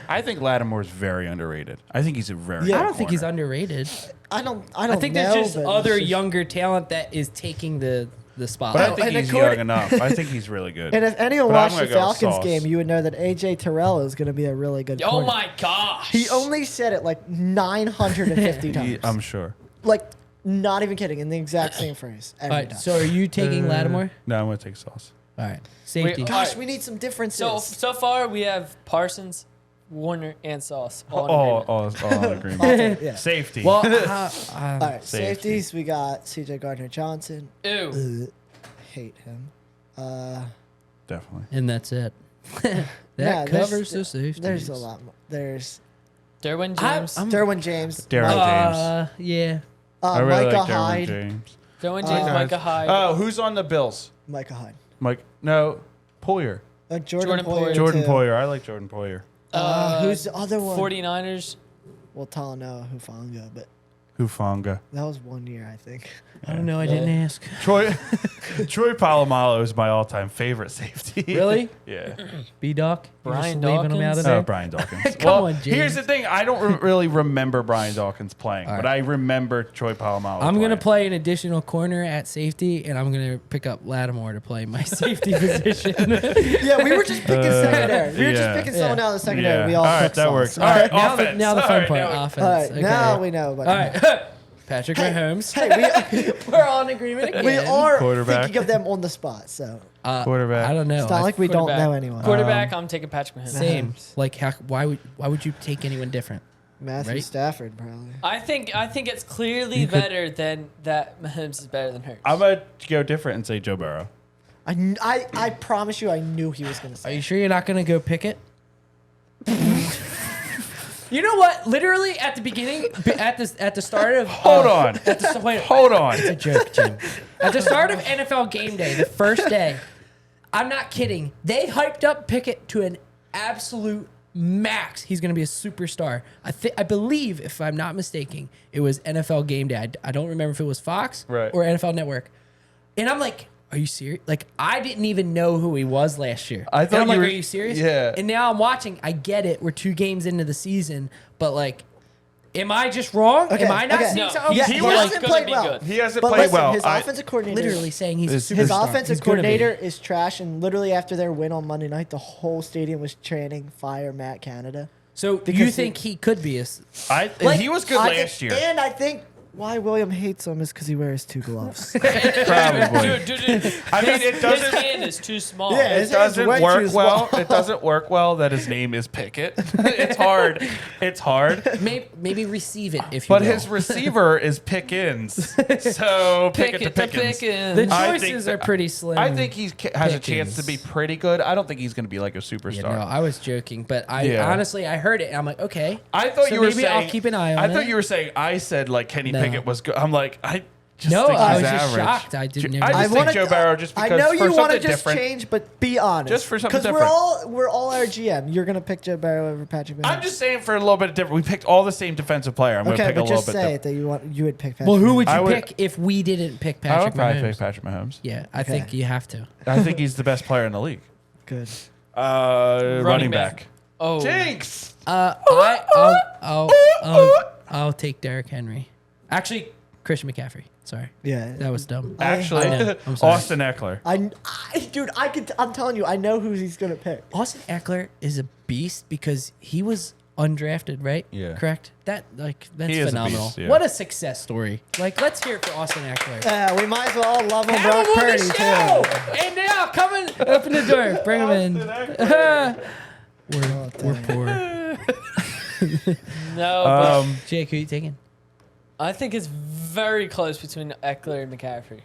S3: I think Lattimore is very underrated. I think he's a very.
S1: Yeah.
S4: I
S3: good
S4: don't think he's
S3: corner.
S4: underrated.
S1: I don't
S4: I think
S1: know,
S4: there's just
S1: but
S4: other
S1: it's just-
S4: younger talent that is taking the
S3: But I
S4: spotlight.
S3: think
S1: and
S3: he's
S1: according-
S3: young enough. I think he's really good.
S1: And if anyone
S3: But I'm
S1: watched the
S3: gonna go with
S1: Falcons
S3: Sauce.
S1: game, you would know that AJ Terrell is going to be a really good.
S2: Oh
S1: corner.
S2: my gosh.
S1: He only said it like 950 times.
S3: I'm sure.
S1: Like, not even kidding, in the exact same phrase every
S4: All right,
S1: time.
S4: so are you taking Lattimore?
S3: No, I'm gonna take Sauce.
S4: All right, safety.
S2: Wait,
S1: Gosh, we need some differences.
S2: So far we have Parsons, Warner, and Sauce. All in
S3: All
S2: agreement.
S3: in agreement.
S1: yeah.
S3: Safety.
S4: well,
S1: All right,
S3: Safety.
S1: safeties. We got C.J. Gardner-Johnson.
S2: Ew.
S1: Hate him.
S3: Definitely.
S4: and that's it. that
S1: Yeah,
S4: covers the safety.
S1: There's a lot more. There's
S2: Derwin James.
S1: Derwin James.
S3: Derwin
S1: Mike-
S3: James.
S4: Yeah.
S3: I really
S1: Micah
S3: like Derwin
S1: Hyde.
S3: James.
S2: Derwin James, Micah Hyde.
S3: Oh, who's on the Bills?
S1: Micah Hyde.
S3: Mike? No, Poyer.
S1: Jordan
S2: Jordan
S1: Poyer.
S3: Jordan
S1: too.
S3: Poyer. I like Jordan Poyer.
S1: Who's the other one?
S2: 49ers.
S1: Well, Talanoa Hufanga, but
S3: Hufanga.
S1: that was 1 year, I think.
S4: I don't know. I didn't ask.
S3: Troy Polamalu is my all-time favorite safety.
S4: Really?
S3: Yeah.
S4: B-Doc?
S2: Brian
S4: leaving him out of
S2: Dawkins?
S4: there?
S3: Oh, Brian Dawkins.
S4: Come on, James.
S3: Here's the thing. I don't really remember Brian Dawkins playing,
S4: All
S3: but
S4: right.
S3: I remember Troy Polamalu
S4: I'm going to
S3: playing.
S4: play an additional corner at safety, and I'm going to pick up Lattimore to play my safety position.
S1: Yeah, we were just picking secondary. We were
S3: yeah.
S1: just picking someone out of the secondary.
S3: Yeah.
S1: We all
S3: All right,
S1: picked
S3: that
S1: Sauce.
S3: works.
S1: All
S3: All
S1: right.
S3: right, offense.
S4: Now the fun
S3: All right,
S4: part,
S3: now-
S4: offense.
S1: All right,
S4: Okay.
S1: now we know. About
S4: All right. Patrick Mahomes.
S1: Hey,
S4: We're all in agreement again.
S1: we are
S3: Quarterback.
S1: thinking of them on the spot, so
S3: Quarterback.
S4: I don't know.
S1: it's not like we don't
S2: Quarterback.
S1: know anyone.
S2: Quarterback, I'm taking Patrick Mahomes.
S4: Same. Like, why would you take anyone different?
S1: Matthew
S4: Right?
S1: Stafford, probably.
S2: I think it's clearly better than that Mahomes is better than Hurts.
S3: I'm going to go different and say Joe Burrow.
S1: I promise you, I knew he was going to
S4: Are
S1: say.
S4: you sure you're not going to go pick it? You know what? Literally at the beginning, at the start of
S3: Hold on.
S4: wait,
S3: Hold on.
S4: it's a joke, Jim. At the start of NFL game day, the first day, I'm not kidding. They hyped up Pickett to an absolute max. He's going to be a superstar. I believe, if I'm not mistaken, it was NFL game day. I don't remember if it was Fox
S3: Right.
S4: or NFL Network. And I'm like, are you serious? Like, I didn't even know who he was last year.
S3: I thought
S4: and I'm like,
S3: you were-
S4: are you serious?
S3: Yeah.
S4: And now I'm watching. I get it. We're 2 games into the season, but like, am I just wrong?
S1: Okay,
S4: Am I not
S1: okay.
S4: seeing
S2: No,
S4: something?
S1: Yeah,
S2: He
S1: he
S2: was
S1: hasn't
S2: gonna
S1: played
S2: be
S1: well.
S2: good.
S3: He hasn't
S1: But
S3: played
S1: listen,
S3: well.
S1: his offensive coordinator,
S4: Literally saying he's a
S3: His
S4: superstar.
S1: his
S4: He's
S1: offensive
S4: gonna be.
S1: coordinator is trash, and literally after their win on Monday night, the whole stadium was chanting "Fire Matt Canada."
S4: So
S1: Because
S4: you
S1: he-
S4: think he could be a?
S1: Like,
S3: he was good
S1: I
S3: last
S1: think-
S3: year.
S1: and I think why William hates him is because he wears 2 gloves.
S3: Probably.
S2: Dude.
S3: I mean, it
S2: His
S3: doesn't.
S2: hand is too small.
S1: Yeah,
S3: It
S1: his hand's
S3: doesn't
S1: way too
S3: work well.
S1: small.
S3: It doesn't work well that his name is Pickett. It's hard. It's hard.
S4: Maybe receive it if you
S3: But
S4: will.
S3: his receiver is Pickens. So Pickett to Pickens.
S4: the
S3: I think
S4: choices
S3: that-
S4: are pretty slim.
S3: I think he has a chance to
S4: Pickens.
S3: be pretty good. I don't think he's going to be like a
S4: Yeah,
S3: superstar.
S4: no, I was joking, but I
S3: Yeah.
S4: honestly I heard it and I'm like, okay.
S3: I thought
S4: So
S3: you were
S4: maybe
S3: saying.
S4: I'll keep an eye on
S3: I
S4: it.
S3: thought you were saying. I said like Kenny
S4: No.
S3: Pickett was good. I'm like I just
S4: No,
S3: think
S4: I
S3: he's
S4: was just
S3: average.
S4: shocked. I didn't
S3: I
S4: ever-
S3: just think Joe Barrow just because
S1: I know
S3: for
S1: you
S3: something
S1: want to just
S3: different.
S1: change, but be honest.
S3: Just for something
S1: Because we're all our GM. You're gonna pick Joe Barrow over Patrick Mahomes.
S3: I'm just saying for a little bit different. We picked all the same defensive player. I'm going to
S1: okay,
S3: pick a
S1: but
S3: little
S1: just
S3: bit
S1: say
S3: different.
S1: it that you would pick Patrick.
S4: Well, who would
S3: I
S4: you
S3: would-
S4: pick if we didn't pick
S3: I would
S4: Patrick
S3: probably
S4: Mahomes?
S3: pick Patrick Mahomes.
S4: Yeah, I think you have to.
S3: I think he's the best player in the league.
S1: Good.
S3: Running back.
S2: Oh,
S3: Jinx.
S4: I'll take Derrick Henry. Actually, Christian McCaffrey. Sorry,
S1: Yeah.
S4: that was dumb.
S3: Actually,
S4: I know. I'm sorry.
S3: Austin Eckler.
S1: Dude, I'm telling you, I know who he's gonna pick.
S4: Austin Eckler is a beast because he was undrafted, right?
S3: Yeah.
S4: Correct. That's
S3: He is a
S4: phenomenal.
S3: beast, yeah.
S4: What a success story! Like, let's hear it for Austin Eckler.
S1: Yeah, we might as well all love him,
S4: Have
S1: Brock
S4: him on
S1: Purdy
S4: the
S1: too.
S4: show. And now, come in, open the door, bring him in. We're poor.
S2: no, but
S4: Jake, who you taking?
S2: I think it's very close between Eckler and McCaffrey.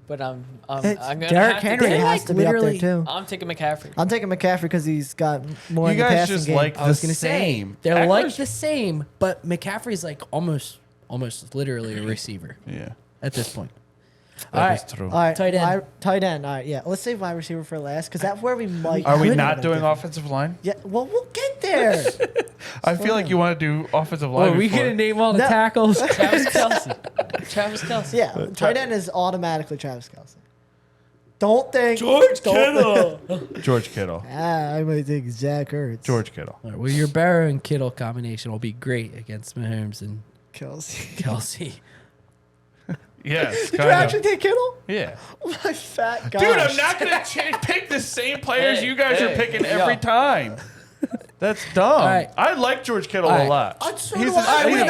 S2: But I'm gonna
S1: Derrick
S2: have to
S1: Henry
S2: take-
S1: has
S4: like
S1: to be up there
S4: literally-
S1: too.
S2: I'm taking McCaffrey.
S1: I'm taking McCaffrey because he's got more
S3: You
S1: in the
S3: guys
S1: passing
S3: just
S1: game.
S3: like
S4: I was
S3: the
S4: gonna say
S3: same.
S4: they're like
S3: Eckler's-
S4: the same, but McCaffrey's like almost literally a receiver
S3: Yeah.
S4: at this point.
S3: That is
S4: right.
S3: true.
S1: all right,
S4: Tight end.
S1: tight end. All right, yeah. Let's save wide receiver for last because that's where we might.
S3: Are we
S1: could
S3: not
S1: have
S3: doing
S1: different.
S3: offensive line?
S1: Yeah, well, we'll get there.
S3: I feel like you want to do offensive line.
S4: Oh, we
S3: before.
S4: gonna name all the
S1: No.
S4: tackles.
S2: Travis Kelsey. Travis Kelsey.
S1: Yeah, tight end is automatically Travis Kelce. Don't think.
S2: George
S1: don't-
S2: Kittle.
S3: George Kittle.
S1: I might think Zach Ertz.
S3: George Kittle.
S4: All right, well, your Barrow and Kittle combination will be great against Mahomes and
S1: Kelsey.
S4: Kelsey.
S3: Yes.
S1: Did you actually take Kittle?
S3: Yeah.
S1: My fat guy.
S3: Dude, I'm not going to pick the same players
S2: Hey,
S3: you guys are
S2: hey,
S3: picking
S2: here we
S3: every
S2: go.
S3: time. That's dumb.
S4: right.
S3: I like George Kittle
S4: All
S3: a
S4: right.
S3: lot.
S1: He's
S3: He's a
S1: not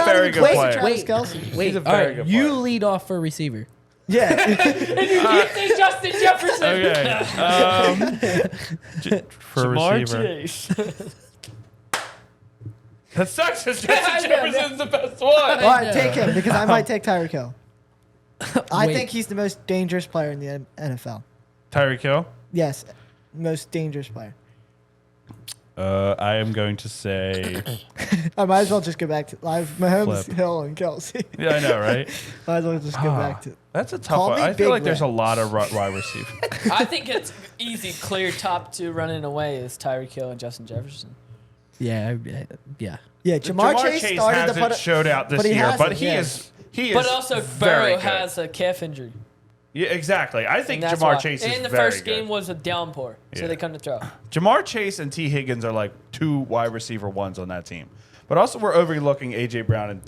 S3: very
S1: even
S3: good
S1: close to
S3: player.
S1: Travis
S4: Wait.
S1: Kelsey.
S4: Wait,
S3: He's a
S4: all
S3: very
S4: right,
S3: good
S4: you
S3: player.
S4: lead off for receiver.
S1: Yeah.
S2: And you can't say Justin Jefferson.
S3: Okay. For
S2: Jamar
S3: receiver.
S2: Chase.
S3: That sucks. Justin
S2: I know,
S3: Jefferson's the best one.
S1: All right, take him because I might take Tyreek Hill. I
S4: Wait.
S1: think he's the most dangerous player in the NFL.
S3: Tyreek Hill.
S1: Yes, most dangerous player.
S3: I am going to say.
S1: I might as well just go back to Mahomes,
S3: Flip.
S1: Hill, and Kelsey.
S3: Yeah, I know, right?
S1: Might as well just go back to.
S3: That's a tough
S1: Call
S3: one.
S1: me
S3: I feel
S1: Big
S3: like there's a
S1: Red.
S3: lot of wide receivers.
S2: I think it's easy, clear top two running away is Tyreek Hill and Justin Jefferson.
S4: Yeah, yeah.
S1: Yeah, Jamar Chase started to
S3: hasn't
S1: put
S3: showed out this
S1: but he
S3: year, but
S1: hasn't,
S3: he
S1: yeah.
S3: is. He is.
S2: But also,
S3: very
S2: Burrow
S3: good.
S2: has a calf injury.
S3: Yeah, exactly. I think
S2: And that's
S3: Jamar
S2: why.
S3: Chase is
S2: And the
S3: very
S2: first
S3: good.
S2: game was a downpour, so
S3: Yeah.
S2: they couldn't throw.
S3: Jamar Chase and T. Higgins are like two wide receiver ones on that team. But also, we're overlooking A.J. Brown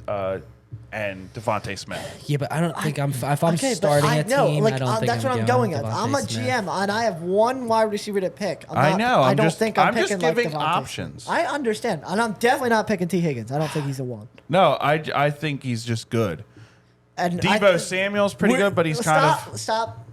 S3: and Devontae Smith.
S4: Yeah, but I don't think if I'm
S1: Okay, but
S4: starting a
S1: know,
S4: team,
S1: like,
S4: I don't think
S1: that's what I'm
S4: going
S1: going at.
S4: Devontae
S1: I'm a
S4: Smith.
S1: GM and I have one wide receiver to pick.
S3: I know,
S1: I
S3: I'm
S1: don't
S3: just-
S1: think I'm
S3: I'm just
S1: picking like
S3: giving
S1: Devontae.
S3: options.
S1: I understand, and I'm definitely not picking T Higgins. I don't think he's a one.
S3: No, I think he's just good.
S1: And
S3: Debo Samuel's pretty
S1: we're-
S3: good, but he's
S1: stop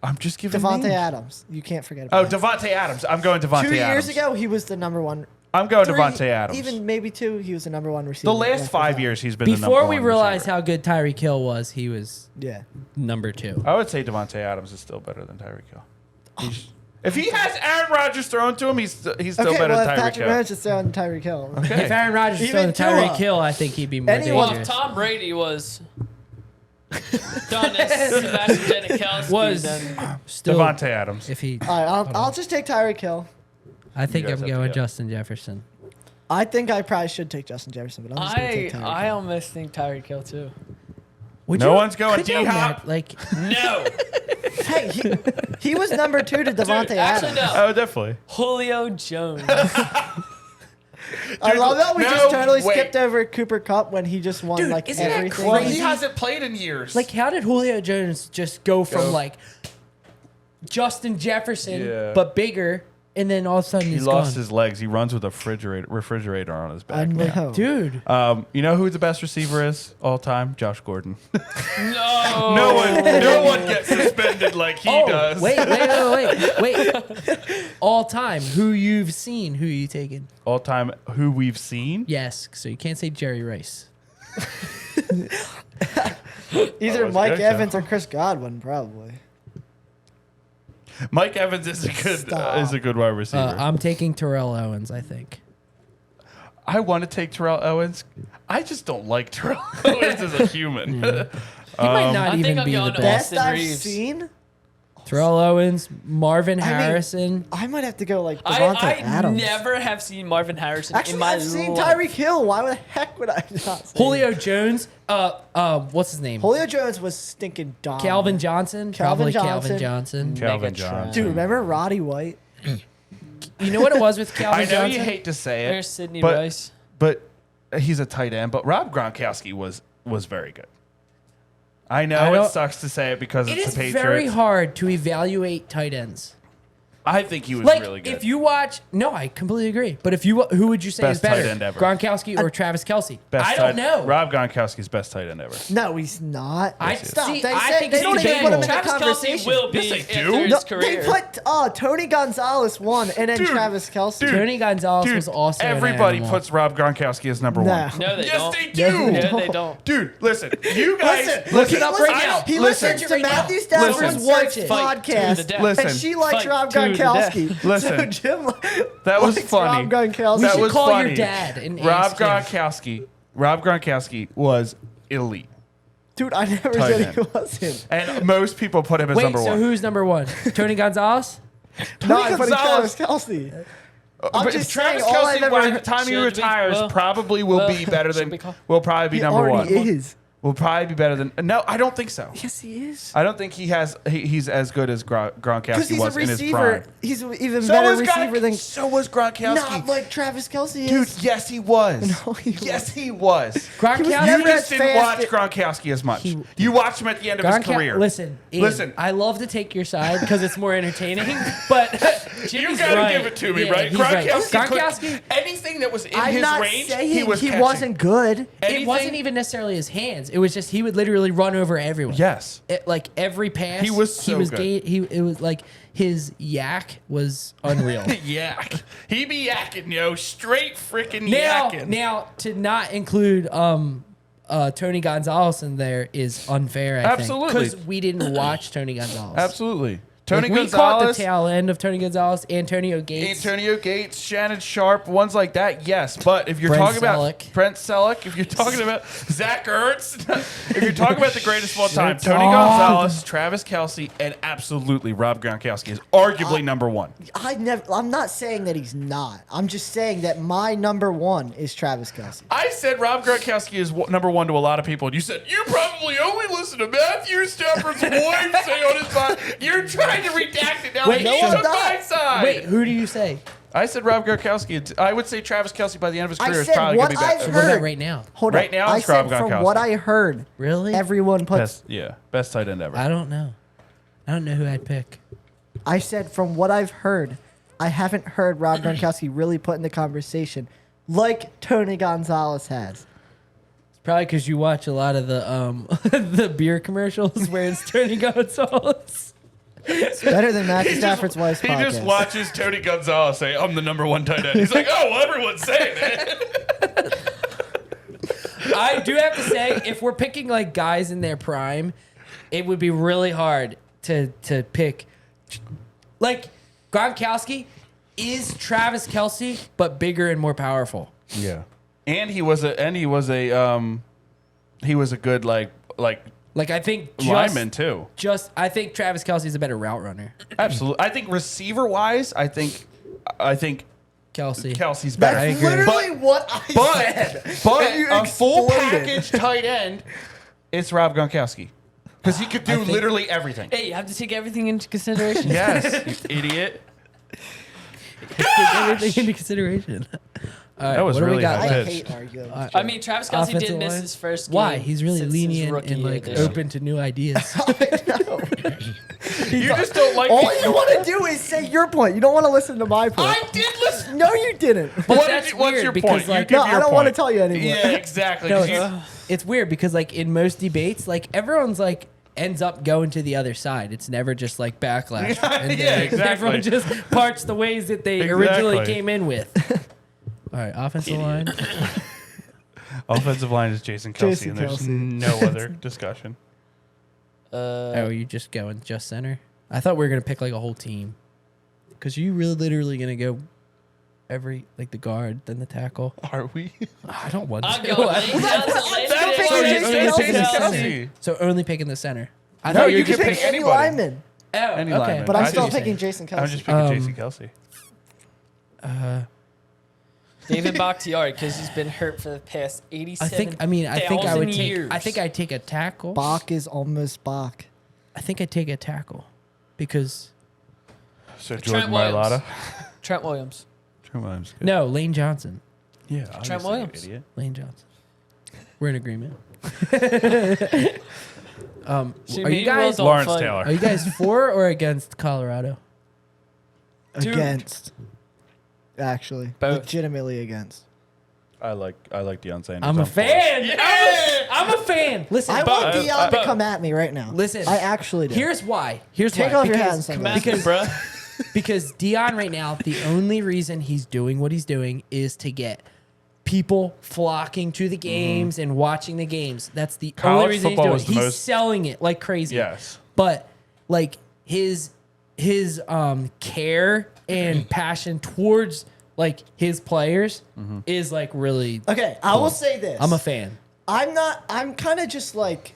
S3: I'm just giving
S1: Devontae
S3: names.
S1: Adams. You can't forget
S3: Oh,
S1: about him.
S3: Devontae Adams. I'm going Devontae
S1: 2 years
S3: Adams.
S1: ago, he was the number one.
S3: I'm going
S1: Three,
S3: Devontae Adams.
S1: Even maybe two, he was the number one receiver.
S3: the last
S1: after
S3: 5
S1: that.
S3: years, he's been the number
S4: Before
S3: one
S4: we realized
S3: receiver.
S4: how good Tyreek Hill was, he was
S1: Yeah.
S4: number 2.
S3: I would say Devontae Adams is still better than Tyreek Hill. If he has Aaron Rodgers thrown to him, he's still
S1: Okay,
S3: better
S1: well, if
S3: than Tyreek
S1: Patrick
S3: Hill.
S1: Mahomes is throwing Tyreek Hill.
S3: Okay.
S4: If Aaron Rodgers was
S1: Even
S4: throwing Tyreek
S1: Tua.
S4: Hill, I think he'd be more
S1: Anyone-
S2: Well,
S4: dangerous.
S2: if Tom Brady was done as Sebastian Janikowski,
S4: Was
S2: then
S4: still
S3: Devontae Adams.
S4: if he,
S1: All right, I'll just take Tyreek Hill.
S4: I think
S3: You
S4: I'm
S3: guys have to
S4: going
S3: go.
S4: Justin Jefferson.
S1: I think I probably should take Justin Jefferson, but I'm just going to take Tyreek
S2: I
S1: Hill.
S2: almost think Tyreek Hill too.
S4: Would
S3: No one's going
S4: could you
S3: D-Hop?
S4: imagine, Like,
S2: No,
S1: Hey, he was number 2 to Devontae
S2: actually
S1: Adams.
S2: no.
S3: Oh, definitely.
S2: Julio Jones.
S1: I love that we
S3: no,
S1: just totally
S3: wait.
S1: skipped over Cooper Kupp when he just won
S4: Dude,
S1: like
S4: isn't that
S1: everything.
S3: Well,
S4: crazy?
S3: he hasn't played in years.
S4: like how did Julio Jones just go from
S3: Go.
S4: like Justin Jefferson
S3: Yeah.
S4: but bigger, and then all of a sudden
S3: he
S4: he's
S3: lost
S4: gone?
S3: his legs. He runs with a refrigerator on his
S1: I
S3: back.
S1: know.
S4: Dude,
S3: You know who the best receiver is all time? Josh Gordon.
S2: No,
S3: no one gets suspended like he does.
S4: wait. All time, who you've seen, who you taken?
S3: All time who we've seen?
S4: Yes, so you can't say Jerry Rice.
S1: Either
S3: was
S1: Mike
S3: good,
S1: Evans or Chris Godwin, probably.
S3: Mike Evans is a good wide receiver.
S4: I'm taking Terrell Owens, I think.
S3: I want to take Terrell Owens. I just don't like Terrell Owens as a human.
S4: He might not
S2: I think
S4: even
S2: I'm
S4: be the
S2: going to
S4: best.
S1: Best
S2: Austin
S1: I've
S2: Reeves.
S1: seen?
S4: Terrell Owens, Marvin
S1: I mean,
S4: Harrison.
S1: I might have to go like Devontae
S2: I
S1: Adams.
S2: never have seen Marvin Harrison
S1: Actually,
S2: in my
S1: I've seen
S2: life.
S1: Tyreek Hill. Why the heck would I not see
S4: Julio Jones. What's his name?
S1: Julio Jones was stinking dumb.
S4: Calvin Johnson.
S1: Calvin
S4: Probably
S1: Johnson.
S4: Calvin Johnson.
S3: Calvin
S2: Megatron.
S3: Johnson.
S1: Dude, remember Roddy White?
S4: You know what it was with Calvin
S3: I know
S4: Johnson?
S3: you hate to say it,
S2: There's Sidney
S3: but,
S2: Rice.
S3: but he's a tight end. But Rob Gronkowski was very good. I know
S4: I
S3: it
S4: don't-
S3: sucks to say it because
S4: It
S3: it's
S4: is
S3: the Patriots.
S4: very hard to evaluate tight ends.
S3: I think he was
S4: Like,
S3: really good.
S4: if you watch, no, I completely agree. But if you, who would you say
S3: Best
S4: is better,
S3: tight end ever.
S4: Gronkowski or Travis Kelsey?
S3: Best
S4: I don't
S3: tight-
S4: know.
S3: Rob Gronkowski's best tight end ever.
S1: No, he's not.
S4: I
S1: Stop.
S4: see-
S1: They
S4: I
S1: said
S4: think
S1: they
S4: he's
S1: don't even put him in the
S2: Travis Kelsey
S1: conversation.
S2: will be
S3: Yes, they
S2: after
S3: do.
S2: his
S1: No,
S2: career.
S1: they put Tony Gonzalez one and then
S3: Dude,
S1: Travis Kelsey.
S3: dude,
S4: Tony Gonzalez
S3: Dude,
S4: was also an
S3: everybody
S4: animal.
S3: puts Rob Gronkowski as number
S1: No.
S3: one.
S2: No, they
S3: yes,
S2: don't.
S3: they do.
S2: No, they don't.
S3: Dude, listen. You guys,
S1: Listen,
S4: Look it up right
S1: listen,
S4: now.
S1: He
S3: Listen.
S1: listens to
S4: Right now.
S1: Matthew Stafford's
S3: Listen.
S1: wife's
S4: Search it.
S2: Fight to the
S1: podcast,
S2: death.
S3: Listen.
S1: and she likes
S2: Fight
S1: Rob
S2: to the death.
S1: Gronkowski.
S3: Listen.
S1: So Jim
S3: that was
S1: likes
S3: funny.
S1: Rob Gronkowski.
S4: We
S3: That
S4: should
S3: was
S4: call
S3: funny.
S4: your dad and
S3: Rob
S4: ask him.
S3: Gronkowski was elite.
S1: Dude, I never
S3: Tight
S1: said
S3: end.
S1: he wasn't.
S3: And most people put him as
S4: Wait,
S3: number
S4: so
S3: one.
S4: who's number one? Tony Gonzalez?
S1: No, I put
S3: Gonzalez.
S1: Travis Kelsey. I'm
S3: But
S1: just
S3: Travis
S1: saying, all
S3: Kelsey,
S1: I've ever
S3: by the
S1: heard-
S3: time he
S2: Should we-
S3: retires,
S2: well,
S3: probably will be better
S2: should
S3: than.
S2: we call-
S3: Will probably be
S1: He
S3: number one.
S1: already is.
S3: will probably be better than. No, I don't think so.
S1: Yes, he is.
S3: I don't think he's as good as
S1: Because
S3: Gronkowski
S1: he's a
S3: was in his
S1: receiver.
S3: prime.
S1: He's an even better receiver than.
S3: So was Gronkowski.
S1: Not like Travis Kelce
S3: Dude,
S1: is.
S3: yes, he was.
S1: No, he
S3: yes, he was.
S4: Gronkowski.
S3: You
S1: never
S3: just
S1: as
S3: didn't watch
S1: fast-
S3: Gronkowski as much. You watched him at the end of his career.
S4: Listen, Ian,
S3: Listen.
S4: I love to take your side because it's more entertaining, but
S3: You
S4: Jimmy's
S3: gotta
S4: right.
S3: give it to me,
S4: Yeah,
S3: right?
S4: he's right.
S3: Gronkowski, anything that was in
S1: I'm
S3: his
S1: not
S3: range,
S1: saying
S3: he was catching.
S1: wasn't good.
S3: Anything-
S4: It wasn't even necessarily his hands. It was just he would literally run over everyone.
S3: Yes.
S4: Like every pass,
S3: He was so good.
S4: It was like his yak was unreal.
S3: Yak. He be yakking, yo. Straight freaking
S4: now,
S3: yakking.
S4: now to not include Tony Gonzalez in there is unfair. I
S3: Absolutely.
S4: because we didn't watch Tony Gonzalez.
S3: Absolutely.
S4: Like,
S3: Tony
S4: we caught the
S3: Gonzalez,
S4: tail end of Tony Gonzalez, Antonio Gates.
S3: Antonio Gates, Shannon Sharp, ones like that, yes. But if you're
S4: Brent
S3: talking about
S4: Selleck.
S3: Brent Selleck, if you're talking about Zach Ertz, if you're talking about the greatest of all time,
S4: Shit,
S3: Tony
S4: dog.
S3: Gonzalez, Travis Kelce, and absolutely Rob Gronkowski is arguably number one.
S1: I'm not saying that he's not. I'm just saying that my number one is Travis Kelce.
S3: I said Rob Gronkowski is number one to a lot of people, and you said you probably only listen to Matthew Stafford's wife say on his pod. You're trying to redact it now.
S4: Wait,
S3: He's
S4: no,
S3: on
S1: I'm not.
S3: my side.
S4: Wait, who do you say?
S3: I said Rob Gronkowski. I would say Travis Kelce by the end of his
S1: I
S3: career is
S1: said
S3: probably going to
S1: what
S3: be
S1: I've
S3: better.
S4: What
S1: heard.
S4: about right now?
S1: Hold
S3: Right
S1: on.
S3: now,
S1: I
S3: it's
S1: said
S3: Rob
S1: from
S3: Gronkowski.
S1: what I heard,
S4: Really?
S1: everyone puts.
S3: Best tight end ever.
S4: I don't know. I don't know who I'd pick.
S1: I said from what I've heard, I haven't heard Rob Gronkowski really put in the conversation like Tony Gonzalez has.
S4: It's probably because you watch a lot of the the beer commercials where it's Tony Gonzalez.
S1: It's better than Matthew Stafford's wife's
S3: He
S1: podcast.
S3: just watches Tony Gonzalez say, "I'm the number one tight end." He's like, "Oh, well, everyone's saying that."
S4: I do have to say, if we're picking like guys in their prime, it would be really hard to pick. Like Gronkowski is Travis Kelce, but bigger and more powerful.
S3: Yeah, and he was a good like
S4: Like I think
S3: lineman too.
S4: I think Travis Kelce's a better route runner.
S3: Absolutely, I think receiver wise, I think
S4: Kelsey.
S3: Kelsey's better.
S4: I
S1: That's
S4: agree.
S1: literally what I said.
S3: But
S1: You
S3: a full
S1: exploded.
S3: package tight end, it's Rob Gronkowski because he could do literally everything.
S2: Hey, you have to take everything into consideration.
S3: Yes, you idiot.
S4: Take everything into consideration. All right,
S3: That was
S4: what do we
S3: really
S4: got
S3: high
S1: I
S4: left?
S3: pitch.
S1: hate arguing.
S2: I mean, Travis Kelce
S4: Offensive
S2: did miss
S4: line?
S2: his first game.
S4: Why? He's really
S2: since his
S4: lenient
S2: rookie
S4: and
S2: year
S4: like
S2: this year.
S4: open to new ideas.
S3: You just don't like.
S1: All you want to do is say your point. You don't want to listen to my point.
S3: I did listen.
S1: No, you didn't.
S4: That's
S3: What's
S4: weird
S3: your
S4: because,
S3: point?
S4: like-
S3: You
S1: No,
S3: give
S1: I
S3: your
S1: don't want to
S3: point.
S1: tell you anymore.
S3: Yeah, exactly.
S4: No,
S3: 'cause you-
S4: it's weird because like in most debates, like everyone's like ends up going to the other side. It's never just like backlash. And
S3: Yeah,
S4: then
S3: exactly.
S4: Everyone just parts the ways that they originally
S3: Exactly.
S4: came in with. All right, offensive line.
S3: Offensive line is Jason Kelce,
S1: Jason
S3: and there's
S1: Kelce.
S3: no other discussion.
S4: Oh, you just going just center? I thought we were gonna pick like a whole team. Cause you really literally gonna go every like the guard, then the tackle.
S3: Are we?
S4: I don't want
S2: I'm
S4: to.
S2: going.
S1: That's
S2: That's
S1: picking Jason
S3: Kelce.
S4: So only picking the center. I
S3: No,
S4: thought
S3: you
S4: were
S3: can
S4: just
S3: pick
S1: Pick any
S3: anybody.
S1: lineman.
S4: Oh,
S3: any
S4: okay.
S3: lineman.
S1: But I'm
S3: I
S1: still
S3: just-
S1: picking Jason Kelce.
S3: I'm just picking Jason Kelce.
S2: David Bakhtiari because he's been hurt for the past 87.
S4: I think I would take.
S2: years.
S4: I think I'd take a tackle.
S1: Bach is almost Bach.
S4: I think I'd take a tackle because
S3: So
S2: Trent
S3: Jordan
S2: Williams.
S3: Mailata.
S2: Trent Williams.
S3: Trent Williams. Good.
S4: no Lane Johnson.
S3: Yeah,
S2: Trent
S3: obviously,
S2: Williams.
S3: Idiot.
S4: Lane Johnson. We're in agreement.
S2: See,
S4: Are
S2: me
S4: you
S2: and
S4: guys
S2: Will's on
S3: Lawrence
S2: fire.
S3: Taylor.
S4: are you guys for or against Colorado?
S2: Dude.
S1: Against. Actually.
S2: Both.
S1: Legitimately against.
S3: I like Deion Sanders.
S4: I'm a
S3: on
S4: fan.
S3: Force.
S4: I'm a fan. Listen,
S1: I want
S3: but-
S1: Dion to
S3: but-
S1: come at me right now.
S4: Listen,
S1: I actually do.
S4: here's why. Here's
S1: Take
S4: why.
S1: off your hat
S4: Because-
S1: and
S2: Come at
S1: sunglasses.
S2: me, bro.
S4: Because Dion right now, the only reason he's doing what he's doing is to get people flocking to the games and watching the games. That's the
S3: College
S4: only reason he's
S3: football
S4: doing
S3: is
S4: it.
S3: the
S4: He's
S3: most-
S4: selling it like crazy.
S3: Yes.
S4: But like his care and passion towards like his players is like really
S1: Okay, I will say this.
S4: I'm a fan.
S1: I'm kind of just like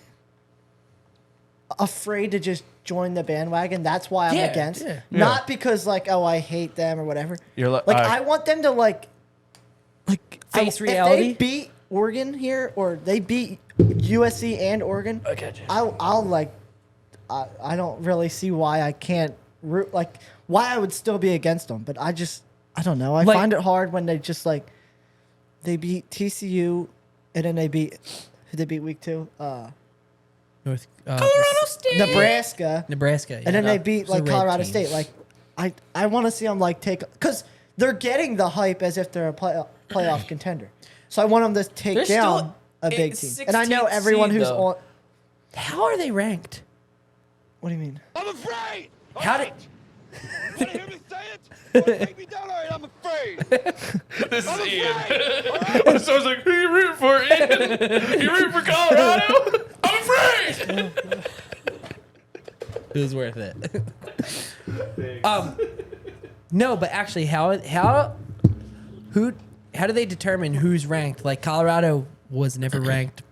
S1: afraid to just join the bandwagon. That's why I'm
S4: Yeah,
S1: against.
S4: yeah.
S1: Not because like, oh, I hate them or whatever.
S3: You're
S1: Like
S3: I
S1: I want them to like
S4: Face
S1: if
S4: reality.
S1: they beat Oregon here or they beat USC and Oregon.
S2: I got you.
S1: I'll like. I don't really see why I can't root like why I would still be against them, but I don't know. I
S4: Like-
S1: find it hard when they just like they beat TCU and then they beat who they beat week 2.
S4: North
S2: Colorado State.
S4: Nebraska.
S1: And then
S4: yeah.
S1: they beat
S4: It's a
S1: like
S4: red
S1: Colorado
S4: team.
S1: State. Like I want to see them like take because they're getting the hype as if they're a playoff contender. So I want them to take
S2: They're
S1: down
S2: still
S1: a big
S2: a
S1: team. And I know
S2: 16th
S1: everyone
S2: seed,
S1: who's
S2: though.
S1: on.
S4: How are they ranked?
S1: What do you mean?
S5: I'm afraid.
S4: How did?
S5: Want to hear me say it? Want to take me down? All right, I'm afraid.
S3: This
S5: I'm
S3: is Ian.
S5: afraid. All right?
S3: So I was like, who you rooting for, Ian? You rooting for Colorado? I'm afraid.
S4: It was worth it. No, but actually, how do they determine who's ranked? Like Colorado was never ranked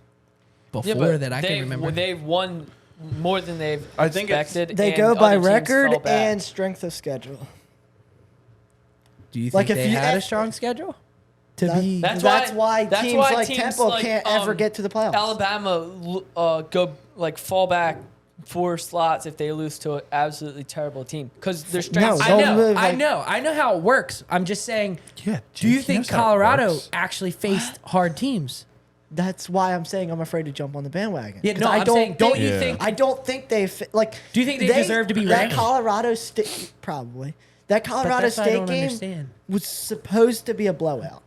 S4: before that I can remember.
S2: They've won more than they've
S3: I think it's-
S2: expected.
S1: They
S2: and
S1: go by
S2: other teams
S1: record
S2: fell back.
S1: and strength of schedule.
S4: Do you think
S1: like, if
S4: they
S1: you-
S4: had a strong schedule?
S1: That's why teams like Temple can't ever get to the playoffs.
S2: Alabama go like fall back 4 slots if they lose to an absolutely terrible team because their strength.
S1: No,
S4: I
S1: Don't
S4: know,
S1: live
S4: I
S1: like-
S4: know, I know how it works. I'm just saying.
S3: Yeah.
S4: Do you think Colorado actually faced hard teams?
S1: That's why I'm saying I'm afraid to jump on the bandwagon.
S4: Yeah,
S1: 'Cause
S4: no,
S1: I
S4: I'm
S1: don't
S4: saying, don't you
S3: Yeah.
S4: think?
S1: I don't think they like.
S4: Do you think they deserve to be
S1: that
S4: ranked?
S1: Colorado State probably that Colorado
S4: that's what I
S1: State
S4: don't
S1: game
S4: understand.
S1: was supposed to be a blowout.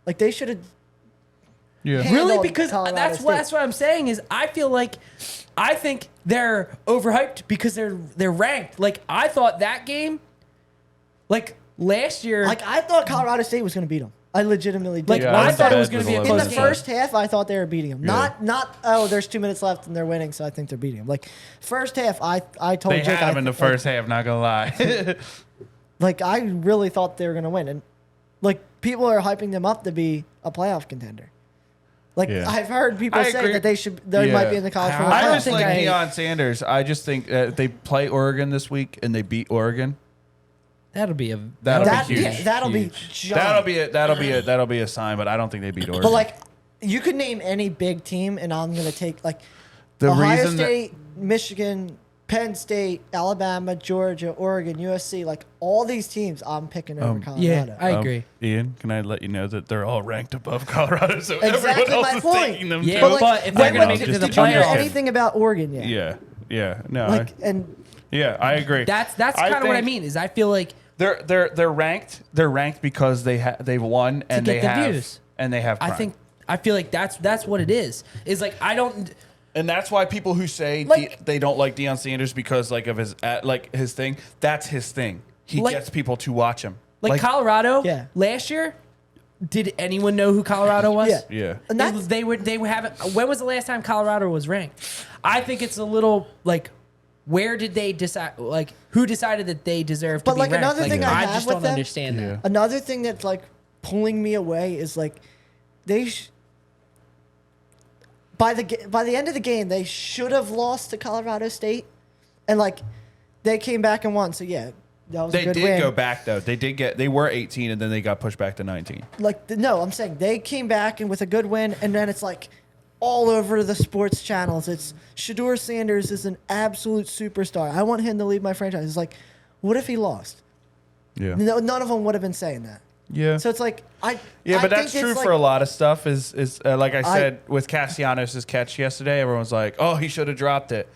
S1: Like they should have.
S3: Yeah.
S4: Really?
S1: handled
S4: Because
S1: Colorado
S4: that's what I'm saying is I think they're overhyped because they're ranked. Like I thought that game, like last year,
S1: Like I thought Colorado State was going to beat them. I legitimately did.
S4: Like,
S3: Yeah,
S4: I
S3: was
S4: thought it
S3: bad
S4: was gonna
S3: with
S4: be a
S3: 11
S1: in the
S4: close
S3: game.
S1: first half, I thought they were beating them.
S3: Yeah.
S1: Not oh, there's 2 minutes left and they're winning, so I think they're beating them. Like first half, I told
S3: They
S1: Jake
S3: had him in the
S1: like,
S3: first half, not going to lie.
S1: Like I really thought they were going to win, and like people are hyping them up to be a playoff contender. Like
S3: Yeah.
S1: I've heard people
S3: I
S1: say
S3: agree.
S1: that they
S3: Yeah.
S1: might be in the college football
S4: I
S3: I
S1: playoff.
S3: just
S4: think
S3: like
S4: I-
S3: Deion Sanders. I just think that they play Oregon this week and they beat Oregon.
S4: that'll be a
S3: That'll
S1: That-
S3: be huge.
S1: yeah, that'll be
S3: Huge.
S1: giant.
S3: That'll be a sign, but I don't think they beat Oregon.
S1: But like, you could name any big team, and I'm gonna take like
S3: the
S1: Ohio
S3: reason that-
S1: State, Michigan, Penn State, Alabama, Georgia, Oregon, USC, like all these teams, I'm picking over Colorado.
S4: yeah. I agree.
S3: Ian, can I let you know that they're all ranked above Colorado, so
S1: Exactly
S3: everyone else
S1: my
S3: is
S1: point.
S3: taking them
S4: Yeah,
S3: too.
S4: but if they're
S1: when
S4: gonna
S1: was-
S4: make it to the
S1: did you hear
S4: playoffs,
S1: anything about Oregon yet?
S3: Yeah, no,
S1: Like, and
S3: yeah, I agree.
S4: that's kind of what I
S3: think
S4: mean. Is I feel like
S3: They're ranked. They're ranked because they've won and
S4: get
S3: they
S4: the
S3: have
S4: views.
S3: and they have. Prime.
S4: I feel like that's what it is. Is like I don't.
S3: And that's why people who say
S4: Like-
S3: they don't like Deion Sanders because like of his his thing. That's his thing. He
S4: Like-
S3: gets people to watch him.
S4: Like Colorado,
S1: Yeah.
S4: last year, did anyone know who Colorado was?
S1: Yeah.
S3: Yeah.
S1: And that's-
S4: They were having. When was the last time Colorado was ranked? I think it's a little like, where did they decide? Like, who decided that they deserve to
S1: But,
S4: be
S1: like,
S4: ranked?
S1: another thing I have
S4: just
S1: with
S4: don't
S1: them-
S4: understand
S3: Yeah.
S4: that.
S1: another thing that's like pulling me away is like they. By the end of the game, they should have lost to Colorado State, and like they came back and won. So yeah, that was
S3: They
S1: a good
S3: did
S1: win.
S3: go back though. They were 18 and then they got pushed back to 19.
S1: No, I'm saying they came back and with a good win, and then it's like all over the sports channels. It's Shador Sanders is an absolute superstar. I want him to lead my franchise. It's like, what if he lost?
S3: Yeah.
S1: No, none of them would have been saying that.
S3: Yeah.
S1: So it's like I
S3: But that's
S1: think
S3: true
S1: it's
S3: for
S1: like-
S3: a lot of stuff. Is like I said with Castellanos' catch yesterday, everyone's like, "Oh, he should have dropped it."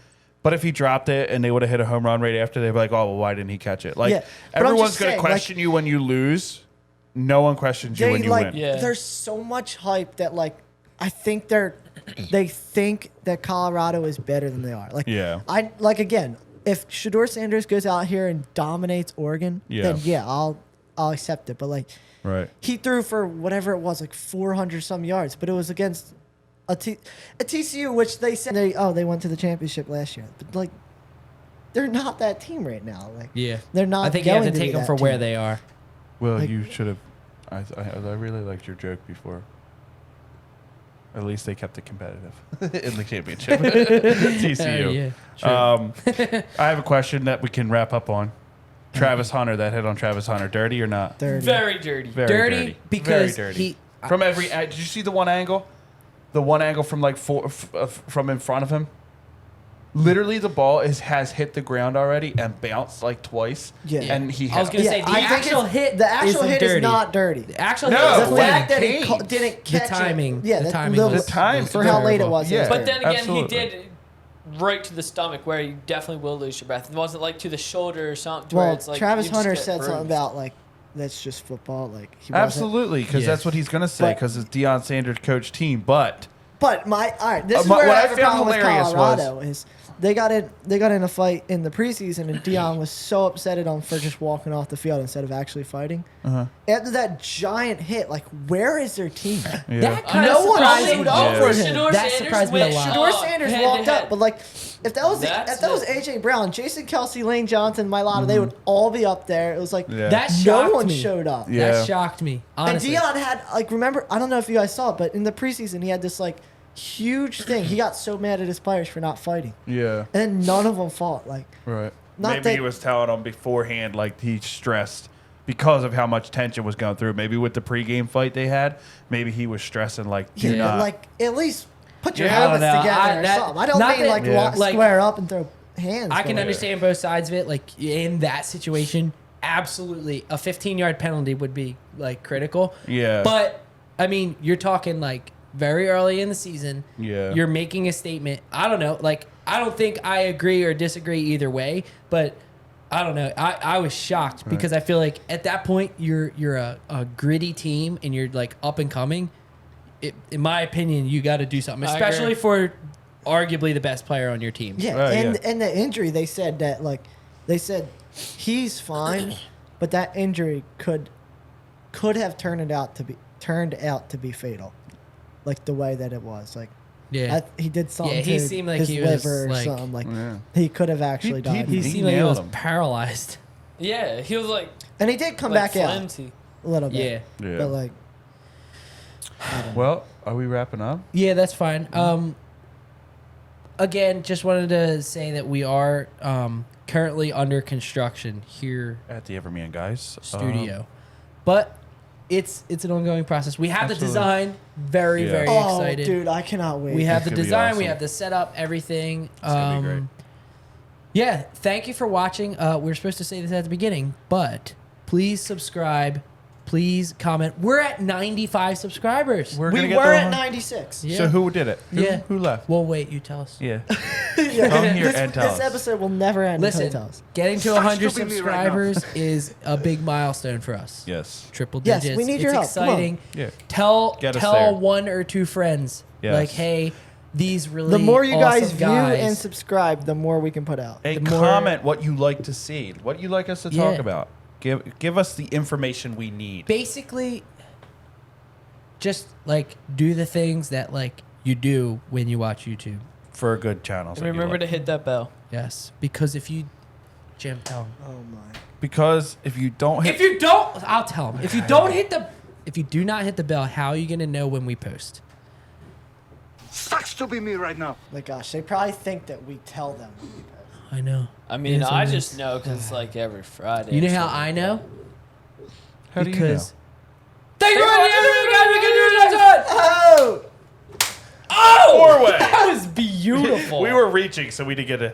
S3: But if he dropped it and they would have hit a home run right after, they'd be like, "Oh, well, why didn't he catch it?" Like
S1: Yeah, but I'm
S3: everyone's
S1: just
S3: going to
S1: saying,
S3: question you when you lose. No one questions you
S1: They
S3: when you
S1: like
S3: win.
S2: Yeah.
S1: there's so much hype that like I think they think that Colorado is better than they are. Like
S3: Yeah.
S1: I like again, if Shador Sanders goes out here and dominates Oregon, then yeah, I'll accept it. But like
S3: Right.
S1: he threw for whatever it was, like 400 some yards, but it was against a TCU, which they said they went to the championship last year, but like they're not that team right now. Like
S4: Yeah,
S1: they're not.
S4: I think you have
S1: going
S4: to
S1: be
S4: take them
S1: that
S4: for where
S1: team.
S4: they are.
S3: Well,
S1: Like-
S3: you should have. I really liked your joke before. At least they kept it competitive in the championship. TCU.
S4: Yeah,
S3: I have a question that we can wrap up on. Travis Hunter, that hit on Travis Hunter, dirty or not?
S1: Dirty.
S2: Very dirty.
S3: Very
S4: dirty because
S3: Very dirty.
S4: he.
S3: From every, did you see the one angle?
S6: the one angle from like from in front of him. Literally, the ball has hit the ground already and bounced like twice.
S1: Yeah.
S6: And he
S4: I was
S6: hit
S4: gonna
S6: him.
S4: say the
S1: I think
S4: actual
S1: it's-
S4: hit.
S1: The actual
S4: isn't
S1: hit
S4: dirty.
S1: is not dirty.
S4: The actual
S6: No,
S4: hit is
S1: The
S6: when
S1: fact
S6: it
S1: that he
S6: came.
S1: didn't catch
S4: timing-
S1: it. Yeah,
S4: the
S1: that
S4: timing
S1: little-
S4: was-
S6: The time
S1: for how late it
S6: terrible.
S1: was.
S6: Yeah.
S2: But then again,
S6: Absolutely.
S2: he did right to the stomach where you definitely will lose your breath. It wasn't like to the shoulder or something. Where
S1: Well,
S2: it's like
S1: Travis
S2: you just
S1: Hunter
S2: get
S1: said something
S2: bruised.
S1: about like that's just football. Like he wasn't.
S6: Absolutely, because
S4: Yeah.
S6: that's what he's gonna say.
S1: But-
S6: Because it's Deion Sanders' coach team. But
S1: But all right, this is
S6: what
S1: where I
S6: I
S1: have a
S6: found
S1: problem with
S6: hilarious
S1: Colorado is they got in a fight in the preseason and Deion was so upset at him for just walking off the field instead of actually fighting. After that giant hit, like where is their team?
S6: yeah.
S4: That kind
S1: No
S4: of
S1: one
S4: surprised
S1: showed
S4: me.
S1: up for him.
S2: Shador
S4: That
S2: Sanders
S4: surprised me a
S2: went
S4: lot.
S1: Shador Sanders
S2: head to
S1: walked
S2: head.
S1: up, but like if that was
S2: That's it.
S1: AJ Brown, Jason Kelsey, Lane Johnson, Mylata, they would all be up there. It was like
S6: Yeah.
S4: That
S1: no
S4: shocked
S1: one
S4: me.
S1: showed up.
S6: Yeah.
S4: That shocked me. Honestly.
S1: And Deion had like remember I don't know if you guys saw it, but in the preseason he had this like huge thing. He got so mad at his players for not fighting,
S6: Yeah.
S1: and then none of them fought. Like
S6: Right.
S1: Not
S6: Maybe
S1: that-
S6: he was telling them beforehand, like he's stressed because of how much tension was going through. Maybe with the pregame fight they had, maybe he was stressing like, do
S1: yeah,
S6: not.
S1: like at least put your
S4: Yeah, I don't
S1: helmets
S4: know.
S1: together or
S4: That-
S1: something. I don't
S4: not
S1: mean
S4: that-
S1: like
S6: Yeah.
S1: walk
S4: Like-
S1: square up and throw hands.
S4: I can
S1: but-
S4: understand both sides of it. Like in that situation, absolutely, a 15-yard penalty would be like critical.
S6: Yeah.
S4: But I mean, you're talking like very early in the season.
S6: Yeah.
S4: You're making a statement. I don't know. Like I don't think I agree or disagree either way. But I don't know. I was shocked because I feel like at that point you're a gritty team and you're like up and coming. In my opinion, you got to do something,
S2: I agree.
S4: especially for arguably the best player on your team.
S1: Yeah,
S6: Right,
S1: and
S6: yeah.
S1: and the injury they said that like they said he's fine, but that injury could have turned out to be fatal, like the way that it was. Like
S4: Yeah.
S1: he did something.
S4: Yeah, he
S1: to
S4: seemed like
S1: his
S4: he was,
S1: liver or
S4: like-
S1: something. Like
S6: Yeah.
S1: he could have actually died.
S4: He
S6: He
S4: seemed like he
S6: nailed
S4: was
S6: him.
S4: paralyzed.
S2: Yeah, he was like
S1: and he did come
S2: like
S1: back out
S2: flimsy.
S1: a little
S4: Yeah.
S1: bit.
S6: Yeah.
S1: But like
S6: Well, are we wrapping up?
S4: Yeah, that's fine. Again, just wanted to say that we are currently under construction here
S6: At the Everman guys
S4: studio. But it's an ongoing process. We have the
S6: Absolutely.
S4: design. Very,
S6: Yeah.
S4: very
S1: oh,
S4: excited.
S1: dude, I cannot wait.
S4: We have the
S6: It's gonna be
S4: design, we
S6: awesome.
S4: have the setup, everything.
S6: gonna be great.
S4: Yeah, thank you for watching. We were supposed to say this at the beginning, but please subscribe. Please comment. We're at 95 subscribers.
S6: We're
S1: we
S6: gonna get
S1: were
S6: the
S1: at
S6: one-
S1: 96.
S4: Yeah.
S6: So who did it?
S4: Yeah.
S6: Who left?
S4: Well, wait, you tell us.
S6: Yeah.
S1: Yeah.
S6: Come here
S1: this,
S6: and tell
S1: this
S6: us.
S1: episode will never end.
S4: Listen,
S1: until he tells us.
S4: getting to
S5: Sucks
S4: 100
S5: to be me right now.
S4: subscribers is a big milestone for us.
S6: Yes.
S4: Triple
S1: Yes,
S4: digits.
S1: we need your
S4: it's
S1: help. Come on.
S4: exciting.
S6: Yeah.
S4: Tell
S6: Get us there.
S4: one or two friends.
S6: Yes.
S4: Like, hey, these really
S1: The more you guys
S4: awesome
S1: view
S4: guys.
S1: and subscribe, the more we can put out.
S6: Hey,
S4: The more-
S6: comment what you like to see, what you like us to talk
S4: Yeah.
S6: about. Give us the information we need.
S4: basically just like do the things that like you do when you watch YouTube.
S6: For a good channel.
S2: And remember to hit that bell.
S4: Yes, because if you Jim, tell him.
S1: Oh my.
S6: Because if you don't hit
S4: If you don't, I'll tell him. If you don't hit the, if you do not hit the bell, how are you gonna know when we post?
S5: Sucks to be me right now.
S1: My gosh, they probably think that we tell them. when we post.
S4: I know.
S2: I mean,
S4: Yes,
S2: I
S4: it
S2: just
S4: is.
S2: know because it's like every Friday.
S4: You know
S2: or
S4: how
S2: something.
S4: I know?
S6: How do you
S4: Because.
S6: know?
S4: Thank you, guys. We can do this next one.
S1: Oh!
S6: Four-way.
S4: That was beautiful.
S6: We were reaching, so we didn't get a